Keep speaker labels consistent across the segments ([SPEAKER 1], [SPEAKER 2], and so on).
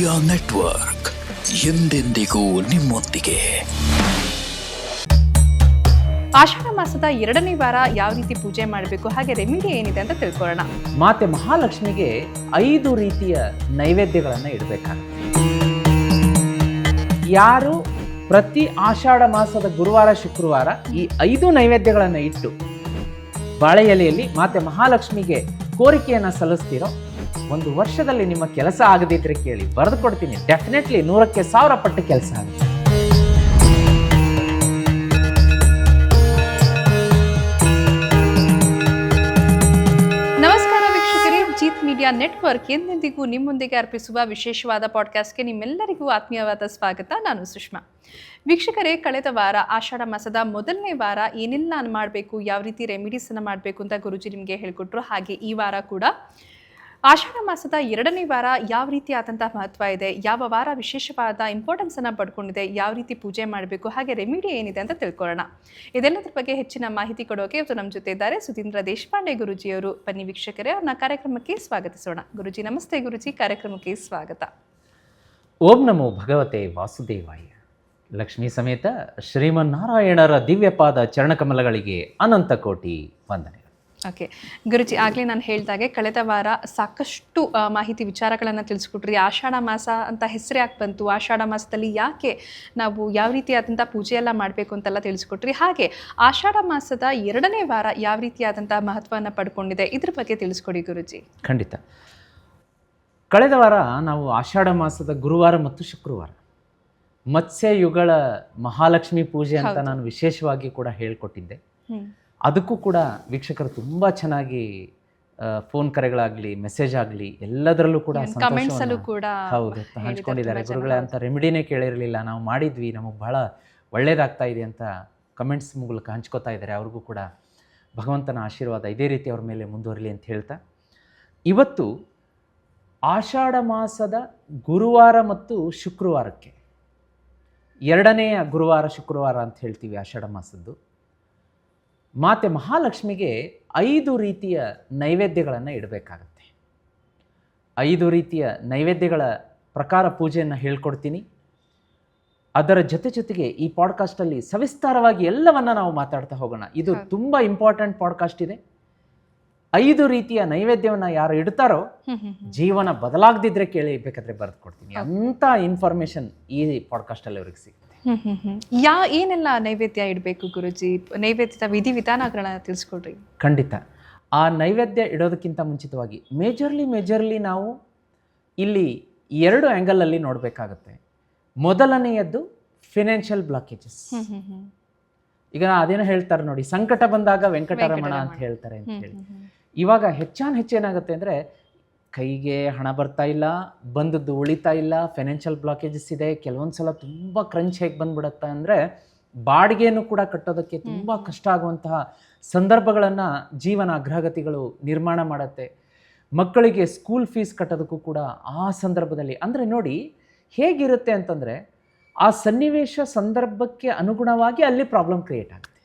[SPEAKER 1] Media network ಎಂದೆಂದಿಗೂ ನಿಮ್ಮೊಂದಿಗೆ.
[SPEAKER 2] ಆಷಾಢ ಮಾಸದ 2ನೇ ವಾರ ಯಾವ ರೀತಿ ಪೂಜೆ ಮಾಡಬೇಕು, ಹಾಗೆ ರೆಮಿಡಿ ಏನಿದೆ ಅಂತ ತಿಳ್ಕೊಳ್ಳೋಣ.
[SPEAKER 3] ಮಾತೆ ಮಹಾಲಕ್ಷ್ಮಿಗೆ 5 ರೀತಿಯ ನೈವೇದ್ಯಗಳನ್ನು ಇಡಬೇಕಾಗುತ್ತೆ. ಯಾರು ಪ್ರತಿ ಆಷಾಢ ಮಾಸದ ಗುರುವಾರ ಶುಕ್ರವಾರ ಈ 5 ನೈವೇದ್ಯಗಳನ್ನು ಇಟ್ಟು ಬಾಳೆ ಎಲೆಯಲ್ಲಿ ಮಾತೆ ಮಹಾಲಕ್ಷ್ಮಿಗೆ ಕೋರಿಕೆಯನ್ನು ಸಲ್ಲಿಸ್ತೀರೋ, ಒಂದು ವರ್ಷದಲ್ಲಿ ನಿಮ್ಮ ಕೆಲಸ ಆಗದಿದ್ರೆ ಕೇಳಿ, ಬರೆದು ಕೊಡ್ತೀನಿ. ಡೆಫಿನೆಟ್ಲಿ 100ಕ್ಕೆ 1000 ಪಟ್ಟು ಕೆಲಸ ಆಗುತ್ತೆ.
[SPEAKER 2] ನಮಸ್ಕಾರ ವೀಕ್ಷಕರೇ, ಜೀತ್ ಮೀಡಿಯಾ ನೆಟ್ವರ್ಕ್ ಎಂದೆಂದಿಗೂ ನಿಮ್ಮೊಂದಿಗೆ ಅರ್ಪಿಸುವ ವಿಶೇಷವಾದ ಪಾಡ್ಕಾಸ್ಟ್ಗೆ ನಿಮ್ಮೆಲ್ಲರಿಗೂ ಆತ್ಮೀಯವಾದ ಸ್ವಾಗತ. ನಾನು ಸುಷ್ಮಾ. ವೀಕ್ಷಕರೇ, ಕಳೆದ ವಾರ ಆಷಾಢ ಮಾಸದ 1ನೇ ವಾರ ಏನೆಲ್ಲ ಮಾಡಬೇಕು, ಯಾವ ರೀತಿ ರೆಮಿಡೀಸನ್ನು ಮಾಡಬೇಕು ಅಂತ ಗುರುಜಿ ನಿಮಗೆ ಹೇಳಿಕೊಟ್ರು. ಹಾಗೆ ಈ ವಾರ ಕೂಡ ಆಷಾಢ ಮಾಸದ 2ನೇ ವಾರ ಯಾವ ರೀತಿ ಆದಂತಹ ಮಹತ್ವ ಇದೆ, ಯಾವ ವಾರ ವಿಶೇಷವಾದ ಇಂಪಾರ್ಟೆನ್ಸನ್ನು ಪಡ್ಕೊಂಡಿದೆ, ಯಾವ ರೀತಿ ಪೂಜೆ ಮಾಡಬೇಕು, ಹಾಗೆ ರೆಮಿಡಿ ಏನಿದೆ ಅಂತ ತಿಳ್ಕೊಳ್ಳೋಣ. ಇದೆಲ್ಲದರ ಬಗ್ಗೆ ಹೆಚ್ಚಿನ ಮಾಹಿತಿ ಕೊಡೋಕೆ ಇವತ್ತು ನಮ್ಮ ಜೊತೆ ಇದ್ದಾರೆ ಸುಧೀಂದ್ರ ದೇಶಪಾಂಡೆ ಗುರುಜಿಯವರು. ಬನ್ನಿ ವೀಕ್ಷಕರೇ, ಅವ್ರನ್ನ ಕಾರ್ಯಕ್ರಮಕ್ಕೆ ಸ್ವಾಗತಿಸೋಣ. ಗುರುಜಿ ನಮಸ್ತೆ. ಗುರುಜಿ, ಕಾರ್ಯಕ್ರಮಕ್ಕೆ ಸ್ವಾಗತ.
[SPEAKER 3] ಓಂ ನಮೋ ಭಗವತೆ ವಾಸುದೇವಾಯ. ಲಕ್ಷ್ಮೀ ಸಮೇತ ಶ್ರೀಮನ್ನಾರಾಯಣರ ದಿವ್ಯಪಾದ ಚರಣಕಮಲಗಳಿಗೆ ಅನಂತ ಕೋಟಿ ವಂದನೆ.
[SPEAKER 2] ಓಕೆ ಗುರುಜಿ, ಆಗಲೇ ನಾನು ಹೇಳಿದಾಗೆ ಕಳೆದ ವಾರ ಸಾಕಷ್ಟು ಮಾಹಿತಿ ವಿಚಾರಗಳನ್ನು ತಿಳಿಸ್ಕೊಟ್ರಿ. ಆಷಾಢ ಮಾಸ ಅಂತ ಹೆಸರು ಯಾಕೆ ಬಂತು, ಆಷಾಢ ಮಾಸದಲ್ಲಿ ಯಾಕೆ ನಾವು ಯಾವ ರೀತಿಯಾದಂಥ ಪೂಜೆ ಎಲ್ಲ ಮಾಡಬೇಕು ಅಂತೆಲ್ಲ ತಿಳಿಸ್ಕೊಟ್ರಿ. ಹಾಗೆ ಆಷಾಢ ಮಾಸದ 2ನೇ ವಾರ ಯಾವ ರೀತಿಯಾದಂಥ ಮಹತ್ವವನ್ನು ಪಡ್ಕೊಂಡಿದೆ, ಇದ್ರ ಬಗ್ಗೆ ತಿಳಿಸ್ಕೊಡಿ ಗುರುಜಿ.
[SPEAKER 3] ಖಂಡಿತ. ಕಳೆದ ವಾರ ನಾವು ಆಷಾಢ ಮಾಸದ ಗುರುವಾರ ಮತ್ತು ಶುಕ್ರವಾರ ಮತ್ಸ್ಯಯುಗಳ ಮಹಾಲಕ್ಷ್ಮಿ ಪೂಜೆ ಅಂತ ನಾನು ವಿಶೇಷವಾಗಿ ಕೂಡ ಹೇಳಿಕೊಟ್ಟಿದ್ದೆ. ಅದಕ್ಕೂ ಕೂಡ ವೀಕ್ಷಕರು ತುಂಬ ಚೆನ್ನಾಗಿ ಫೋನ್ ಕರೆಗಳಾಗಲಿ, ಮೆಸೇಜ್ ಆಗಲಿ, ಎಲ್ಲದರಲ್ಲೂ ಕೂಡ ಹೌದು ಹಂಚ್ಕೊಂಡಿದ್ದಾರೆ. ಗುರುಗಳೇ ಅಂತ ರೆಮಿಡಿನೇ ಕೇಳಿರಲಿಲ್ಲ, ನಾವು ಮಾಡಿದ್ವಿ, ನಮಗೆ ಬಹಳ ಒಳ್ಳೇದಾಗ್ತಾ ಇದೆ ಅಂತ ಕಮೆಂಟ್ಸ್ ಮೂಲಕ ಹಂಚ್ಕೋತಾ ಇದ್ದಾರೆ. ಅವ್ರಿಗೂ ಕೂಡ ಭಗವಂತನ ಆಶೀರ್ವಾದ ಇದೇ ರೀತಿ ಅವ್ರ ಮೇಲೆ ಮುಂದುವರಲಿ ಅಂತ ಹೇಳ್ತಾ, ಇವತ್ತು ಆಷಾಢ ಮಾಸದ ಗುರುವಾರ ಮತ್ತು ಶುಕ್ರವಾರಕ್ಕೆ, 2ನೆಯ ಗುರುವಾರ ಶುಕ್ರವಾರ ಅಂತ ಹೇಳ್ತೀವಿ ಆಷಾಢ ಮಾಸದ್ದು, ಮಾತೆ ಮಹಾಲಕ್ಷ್ಮಿಗೆ 5 ರೀತಿಯ ನೈವೇದ್ಯಗಳನ್ನು ಇಡಬೇಕಾಗತ್ತೆ. 5 ರೀತಿಯ ನೈವೇದ್ಯಗಳ ಪ್ರಕಾರ ಪೂಜೆಯನ್ನು ಹೇಳ್ಕೊಡ್ತೀನಿ. ಅದರ ಜೊತೆಗೆ ಈ ಪಾಡ್ಕಾಸ್ಟಲ್ಲಿ ಸವಿಸ್ತಾರವಾಗಿ ಎಲ್ಲವನ್ನ ನಾವು ಮಾತಾಡ್ತಾ ಹೋಗೋಣ. ಇದು ತುಂಬ ಇಂಪಾರ್ಟೆಂಟ್ ಪಾಡ್ಕಾಸ್ಟ್ ಇದೆ. 5 ರೀತಿಯ ನೈವೇದ್ಯವನ್ನು ಯಾರು ಇಡ್ತಾರೋ ಜೀವನ ಬದಲಾಗದಿದ್ರೆ ಕೇಳಿ, ಬೇಕಾದ್ರೆ ಬರೆದು ಕೊಡ್ತೀನಿ. ಅಂಥ ಇನ್ಫಾರ್ಮೇಶನ್ ಈ ಪಾಡ್ಕಾಸ್ಟಲ್ಲಿ ಅವ್ರಿಗೆ ಸಿಗುತ್ತೆ.
[SPEAKER 2] ಏನೆಲ್ಲ ನೈವೇದ್ಯ ಇಡಬೇಕು ಗುರುಜಿ, ನೈವೇದ್ಯದ ವಿಧಿವಿಧಾನಗಳನ್ನ ತಿಳಿಸ್ಕೊಡ್ರಿ.
[SPEAKER 3] ಖಂಡಿತ. ಆ ನೈವೇದ್ಯ ಇಡೋದಕ್ಕಿಂತ ಮುಂಚಿತವಾಗಿ ಮೇಜರ್ಲಿ ನಾವು ಇಲ್ಲಿ 2 ಆ್ಯಂಗಲಲ್ಲಿ ನೋಡಬೇಕಾಗತ್ತೆ. ಮೊದಲನೆಯದ್ದು ಫಿನಾನ್ಷಿಯಲ್ ಬ್ಲಾಕೇಜಸ್. ಈಗ ಅದೇನೋ ಹೇಳ್ತಾರೆ ನೋಡಿ, ಸಂಕಟ ಬಂದಾಗ ವೆಂಕಟರಮಣ ಅಂತ ಹೇಳ್ತಾರೆ ಅಂತ ಹೇಳಿ. ಇವಾಗ ಹೆಚ್ಚೇನಾಗುತ್ತೆ ಅಂದರೆ, ಕೈಗೆ ಹಣ ಬರ್ತಾ ಇಲ್ಲ, ಬಂದದ್ದು ಉಳಿತಾ ಇಲ್ಲ, ಫೈನಾನ್ಷಿಯಲ್ ಬ್ಲಾಕೇಜಸ್ ಇದೆ. ಕೆಲವೊಂದು ಸಲ ತುಂಬ ಕ್ರಂಚ್ ಹೇಗೆ ಬಂದ್ಬಿಡುತ್ತೆ ಅಂದರೆ, ಬಾಡಿಗೆಯನ್ನು ಕೂಡ ಕಟ್ಟೋದಕ್ಕೆ ತುಂಬ ಕಷ್ಟ ಆಗುವಂತಹ ಸಂದರ್ಭಗಳನ್ನು ಜೀವನ ಅಗ್ರಗತಿಗಳು ನಿರ್ಮಾಣ ಮಾಡುತ್ತೆ. ಮಕ್ಕಳಿಗೆ ಸ್ಕೂಲ್ ಫೀಸ್ ಕಟ್ಟೋದಕ್ಕೂ ಕೂಡ ಆ ಸಂದರ್ಭದಲ್ಲಿ ಅಂದರೆ ನೋಡಿ ಹೇಗಿರುತ್ತೆ ಅಂತಂದರೆ, ಆ ಸನ್ನಿವೇಶ ಸಂದರ್ಭಕ್ಕೆ ಅನುಗುಣವಾಗಿ ಅಲ್ಲಿ ಪ್ರಾಬ್ಲಮ್ ಕ್ರಿಯೇಟ್ ಆಗುತ್ತೆ.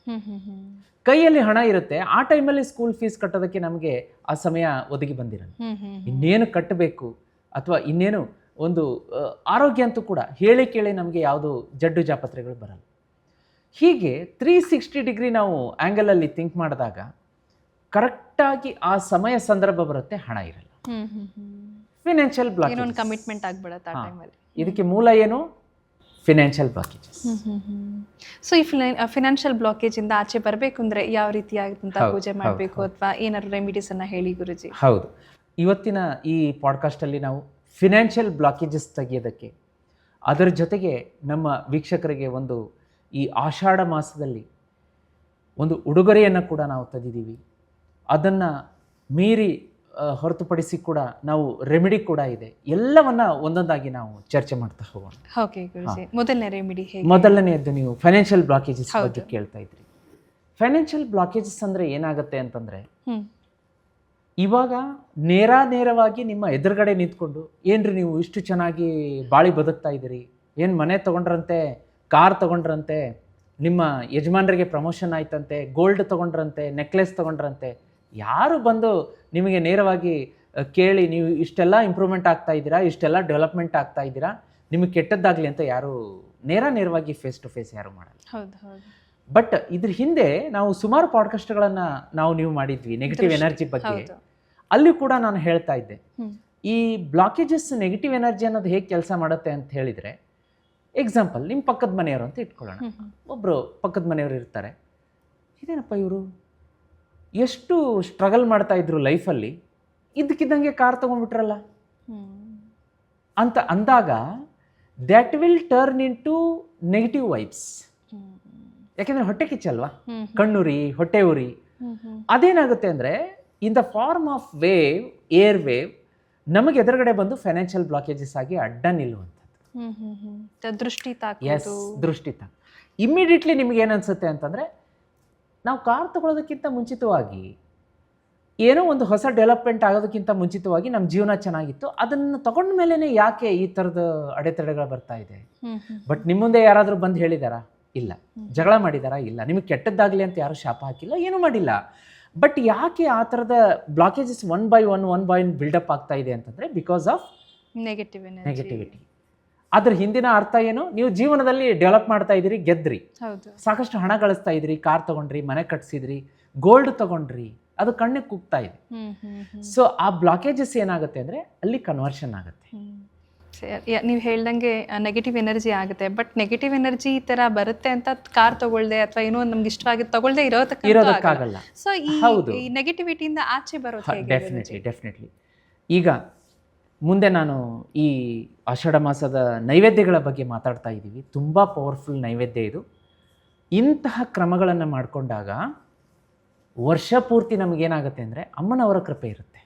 [SPEAKER 3] ಕೈಯಲ್ಲಿ ಹಣ ಇರುತ್ತೆ, ಆ ಟೈಮಲ್ಲಿ ಸ್ಕೂಲ್ ಫೀಸ್ ಕಟ್ಟೋದಕ್ಕೆ ನಮಗೆ ಆ ಸಮಯ ಒದಗಿ ಬಂದಿರಲ್ಲ. ಇನ್ನೇನು ಕಟ್ಟಬೇಕು ಅಥವಾ ಇನ್ನೇನು ಒಂದು ಆರೋಗ್ಯ ಅಂತೂ ಕೂಡ ಹೇಳಿ ಕೇಳಿ ನಮಗೆ ಯಾವುದು ಜಡ್ಡು ಜಾಪತ್ರೆಗಳು ಬರಲ್ಲ. ಹೀಗೆ 360 ಡಿಗ್ರಿ ನಾವು ಆ್ಯಂಗಲಲ್ಲಿ ಥಿಂಕ್ ಮಾಡಿದಾಗ ಕರೆಕ್ಟಾಗಿ ಆ ಸಮಯ ಸಂದರ್ಭ ಬರುತ್ತೆ, ಹಣ ಇರಲ್ಲ. ಫಿನಾನ್ಷಿಯಲ್ ಬ್ಲಾಕೇಜ್,
[SPEAKER 2] ಕಮಿಟ್ಮೆಂಟ್ ಆಗ್ಬಿಡುತ್ತೆ ಆ ಟೈಮಲ್ಲಿ.
[SPEAKER 3] ಇದಕ್ಕೆ ಮೂಲ ಏನು? Financial blockages.
[SPEAKER 2] ಸೊ ಈ ಫಿನಾನ್ಷಿಯಲ್ ಬ್ಲಾಕೇಜ್ ಇಂದ ಆಚೆ ಬರಬೇಕು ಅಂದ್ರೆ ಯಾವ ರೀತಿಯಾದಂಥ ಪೂಜೆ ಮಾಡಬೇಕು ಅಥವಾ ಏನಾದ್ರು ರೆಮಿಡೀಸ್ ಅನ್ನ ಹೇಳಿ ಗುರುಜಿ.
[SPEAKER 3] ಹೌದು, ಇವತ್ತಿನ ಈ ಪಾಡ್ಕಾಸ್ಟಲ್ಲಿ ನಾವು ಫಿನಾನ್ಷಿಯಲ್ ಬ್ಲಾಕೇಜಸ್ ತೆಗೆಯೋದಕ್ಕೆ, ಅದರ ಜೊತೆಗೆ ನಮ್ಮ ವೀಕ್ಷಕರಿಗೆ ಒಂದು ಈ ಆಷಾಢ ಮಾಸದಲ್ಲಿ ಒಂದು ಉಡುಗೊರೆಯನ್ನು ಕೂಡ ನಾವು ತೆಗೆದಿದ್ದೀವಿ. ಅದನ್ನು ಮೀರಿ ಹೊರತುಪಡಿಸಿ ಕೂಡ ನಾವು ರೆಮಿಡಿ ಕೂಡ ಇದೆ. ಎಲ್ಲವನ್ನ ಒಂದೊಂದಾಗಿ ನಾವು ಚರ್ಚೆ ಮಾಡ್ತಾ ಹೋಗೋಣ.
[SPEAKER 2] ಓಕೆ ಗುರುಜಿ, ಮೊದಲನೇ ರೆಮಿಡಿ ಹೇಗೆ?
[SPEAKER 3] ಮೊದಲನೆಯದ್ದು, ನೀವು ಫೈನಾನ್ಷಿಯಲ್ ಬ್ಲಾಕೇಜಸ್ ಬಗ್ಗೆ ಕೇಳ್ತಾ ಇದ್ರಿ. ಫೈನಾನ್ಷಿಯಲ್ ಬ್ಲಾಕೇಜಸ್ ಅಂದರೆ ಏನಾಗುತ್ತೆ ಅಂತಂದರೆ, ಇವಾಗ ನೇರವಾಗಿ ನಿಮ್ಮ ಎದುರುಗಡೆ ನಿಂತ್ಕೊಂಡು, ಏನ್ರಿ ನೀವು ಇಷ್ಟು ಚೆನ್ನಾಗಿ ಬಾಳಿ ಬದುಕ್ತಾ ಇದ್ದೀರಿ, ಏನು ಮನೆ ತೊಗೊಂಡ್ರಂತೆ, ಕಾರ್ ತೊಗೊಂಡ್ರಂತೆ, ನಿಮ್ಮ ಯಜಮಾನರಿಗೆ ಪ್ರಮೋಷನ್ ಆಯ್ತಂತೆ, ಗೋಲ್ಡ್ ತೊಗೊಂಡ್ರಂತೆ, ನೆಕ್ಲೆಸ್ ತೊಗೊಂಡ್ರಂತೆ, ಯಾರು ಬಂದು ನಿಮಗೆ ನೇರವಾಗಿ ಕೇಳಿ ನೀವು ಇಷ್ಟೆಲ್ಲ ಇಂಪ್ರೂವ್ಮೆಂಟ್ ಆಗ್ತಾ ಇದ್ದೀರಾ, ಇಷ್ಟೆಲ್ಲ ಡೆವಲಪ್ಮೆಂಟ್ ಆಗ್ತಾ ಇದ್ದೀರಾ, ನಿಮಗೆ ಕೆಟ್ಟದ್ದಾಗಲಿ ಅಂತ ಯಾರು ನೇರವಾಗಿ ಫೇಸ್ ಟು ಫೇಸ್ ಯಾರು ಮಾಡಲ್ಲ.
[SPEAKER 2] ಹೌದು ಹೌದು.
[SPEAKER 3] ಬಟ್ ಇದ್ರ ಹಿಂದೆ ನಾವು ಸುಮಾರು ಪಾಡ್ಕಾಸ್ಟ್ಗಳನ್ನು ನೀವು ಮಾಡಿದ್ವಿ ನೆಗೆಟಿವ್ ಎನರ್ಜಿ ಬಗ್ಗೆ. ಅಲ್ಲಿ ಕೂಡ ನಾನು ಹೇಳ್ತಾ ಇದ್ದೆ, ಈ ಬ್ಲಾಕೇಜಸ್ ನೆಗೆಟಿವ್ ಎನರ್ಜಿ ಅನ್ನೋದು ಹೇಗೆ ಕೆಲಸ ಮಾಡುತ್ತೆ ಅಂತ ಹೇಳಿದರೆ, ಎಕ್ಸಾಂಪಲ್ ನಿಮ್ಮ ಪಕ್ಕದ ಮನೆಯವರು ಅಂತ ಇಟ್ಕೊಳ್ಳೋಣ. ಒಬ್ಬರು ಪಕ್ಕದ ಮನೆಯವರು ಇರ್ತಾರೆ, ಇದೇನಪ್ಪ ಇವರು ಎಷ್ಟು ಸ್ಟ್ರಗಲ್ ಮಾಡ್ತಾ ಇದ್ರು ಲೈಫಲ್ಲಿ, ಇದ್ದಕ್ಕಿದ್ದಂಗೆ ಕಾರ್ ತೊಗೊಂಡ್ಬಿಟ್ರಲ್ಲ ಅಂತ ಅಂದಾಗ that will turn into negative vibes. ಯಾಕೆಂದರೆ ಹೊಟ್ಟೆ ಕಿಚ್ಚಲ್ವಾ, ಕಣ್ಣುರಿ, ಹೊಟ್ಟೆ ಉರಿ. ಅದೇನಾಗುತ್ತೆ ಅಂದರೆ in the form of wave, air wave, ನಮಗೆ ಎದುರುಗಡೆ ಬಂದು ಫೈನಾನ್ಷಿಯಲ್ ಬ್ಲಾಕೇಜಸ್ ಆಗಿ ಅಡ್ಡ ನಿಲ್ಲುವಂಥದ್ದು. ದೃಷ್ಟಿ ತಾಕ ಇಮ್ಮಿಡಿಯೇಟ್ಲಿ ನಿಮ್ಗೆ ಏನನ್ಸುತ್ತೆ ಅಂತಂದರೆ, ನಾವು ಕಾರ್ ತಗೊಳ್ಳೋದಕ್ಕಿಂತ ಮುಂಚಿತವಾಗಿ ಏನೋ ಒಂದು ಹೊಸ ಡೆವಲಪ್ಮೆಂಟ್ ಆಗೋದಕ್ಕಿಂತ ಮುಂಚಿತವಾಗಿ ನಮ್ಮ ಜೀವನ ಚೆನ್ನಾಗಿತ್ತು, ಅದನ್ನು ತಗೊಂಡ ಮೇಲೇ ಯಾಕೆ ಈ ಥರದ ಅಡೆತಡೆಗಳು ಬರ್ತಾ ಇದೆ. ಬಟ್ ನಿಮ್ಮ ಮುಂದೆ ಯಾರಾದರೂ ಬಂದು ಹೇಳಿದಾರಾ? ಇಲ್ಲ. ಜಗಳ ಮಾಡಿದಾರಾ? ಇಲ್ಲ. ನಿಮಗೆ ಕೆಟ್ಟದ್ದಾಗಲಿ ಅಂತ ಯಾರು ಶಾಪ ಹಾಕಿಲ್ಲ, ಏನೂ ಮಾಡಿಲ್ಲ. ಬಟ್ ಯಾಕೆ ಆ ಥರದ blockages one by one build up ಆಗ್ತಾ ಇದೆ ಅಂತಂದರೆ, ಬಿಕಾಸ್ ಆಫ್ ನೆಗೆಟಿವಿಟಿ. ಅದ್ರ ಹಿಂದಿನ ಅರ್ಥ ಏನು? ನೀವು ಜೀವನದಲ್ಲಿ ಡೆವಲಪ್ ಮಾಡ್ತಾ ಇದ್ದೀರಿ, ಗೆದ್ರಿ, ಸಾಕಷ್ಟು ಹಣ ಗಳಿಸ್ತಾ ಇದ್ರಿ, ಕಾರ್ ತಗೊಂಡ್ರಿ, ಮನೆ ಕಟ್ಸಿದ್ರಿ, ಗೋಲ್ಡ್ ತಗೊಂಡ್ರಿ, ಅದು ಕಣ್ಣಿಗೆ ಕುಗ್ತಾ ಇದೆ. ಸೊ ಆ ಬ್ಲಾಕೇಜಸ್ ಏನಾಗುತ್ತೆ ಅಂದರೆ ಅಲ್ಲಿ ಕನ್ವರ್ಷನ್ ಆಗುತ್ತೆ.
[SPEAKER 2] ನೀವು ಹೇಳ್ದಂಗೆ ನೆಗೆಟಿವ್ ಎನರ್ಜಿ ಆಗುತ್ತೆ. ಬಟ್ ನೆಗೆಟಿವ್ ಎನರ್ಜಿ ಈ ಥರ ಬರುತ್ತೆ ಅಂತ ಕಾರ್ ತಗೊಳ್ದೆ ಅಥವಾ ಏನೋ ನಮ್ಗೆ ಇಷ್ಟವಾಗಿದ್ದು ತಗೊಳ್ದೆ
[SPEAKER 3] ಇರೋದಕ್ಕಾಗಲ್ಲ.
[SPEAKER 2] ಸೊ ಈ ನೆಗೆಟಿವಿಟಿಯಿಂದ ಆಚೆ ಬರೋದು
[SPEAKER 3] ಡೆಫಿನೆಟ್ಲಿ. ಈಗ ಮುಂದೆ ನಾನು ಈ ಆಷಾಢ ಮಾಸದ ನೈವೇದ್ಯಗಳ ಬಗ್ಗೆ ಮಾತಾಡ್ತಾ ಇದ್ದೀವಿ. ತುಂಬ ಪವರ್ಫುಲ್ ನೈವೇದ್ಯ ಇದು. ಇಂತಹ ಕ್ರಮಗಳನ್ನು ಮಾಡಿಕೊಂಡಾಗ ವರ್ಷ ಪೂರ್ತಿ ನಮಗೇನಾಗುತ್ತೆ ಅಂದರೆ ಅಮ್ಮನವರ ಕೃಪೆ ಇರುತ್ತೆ,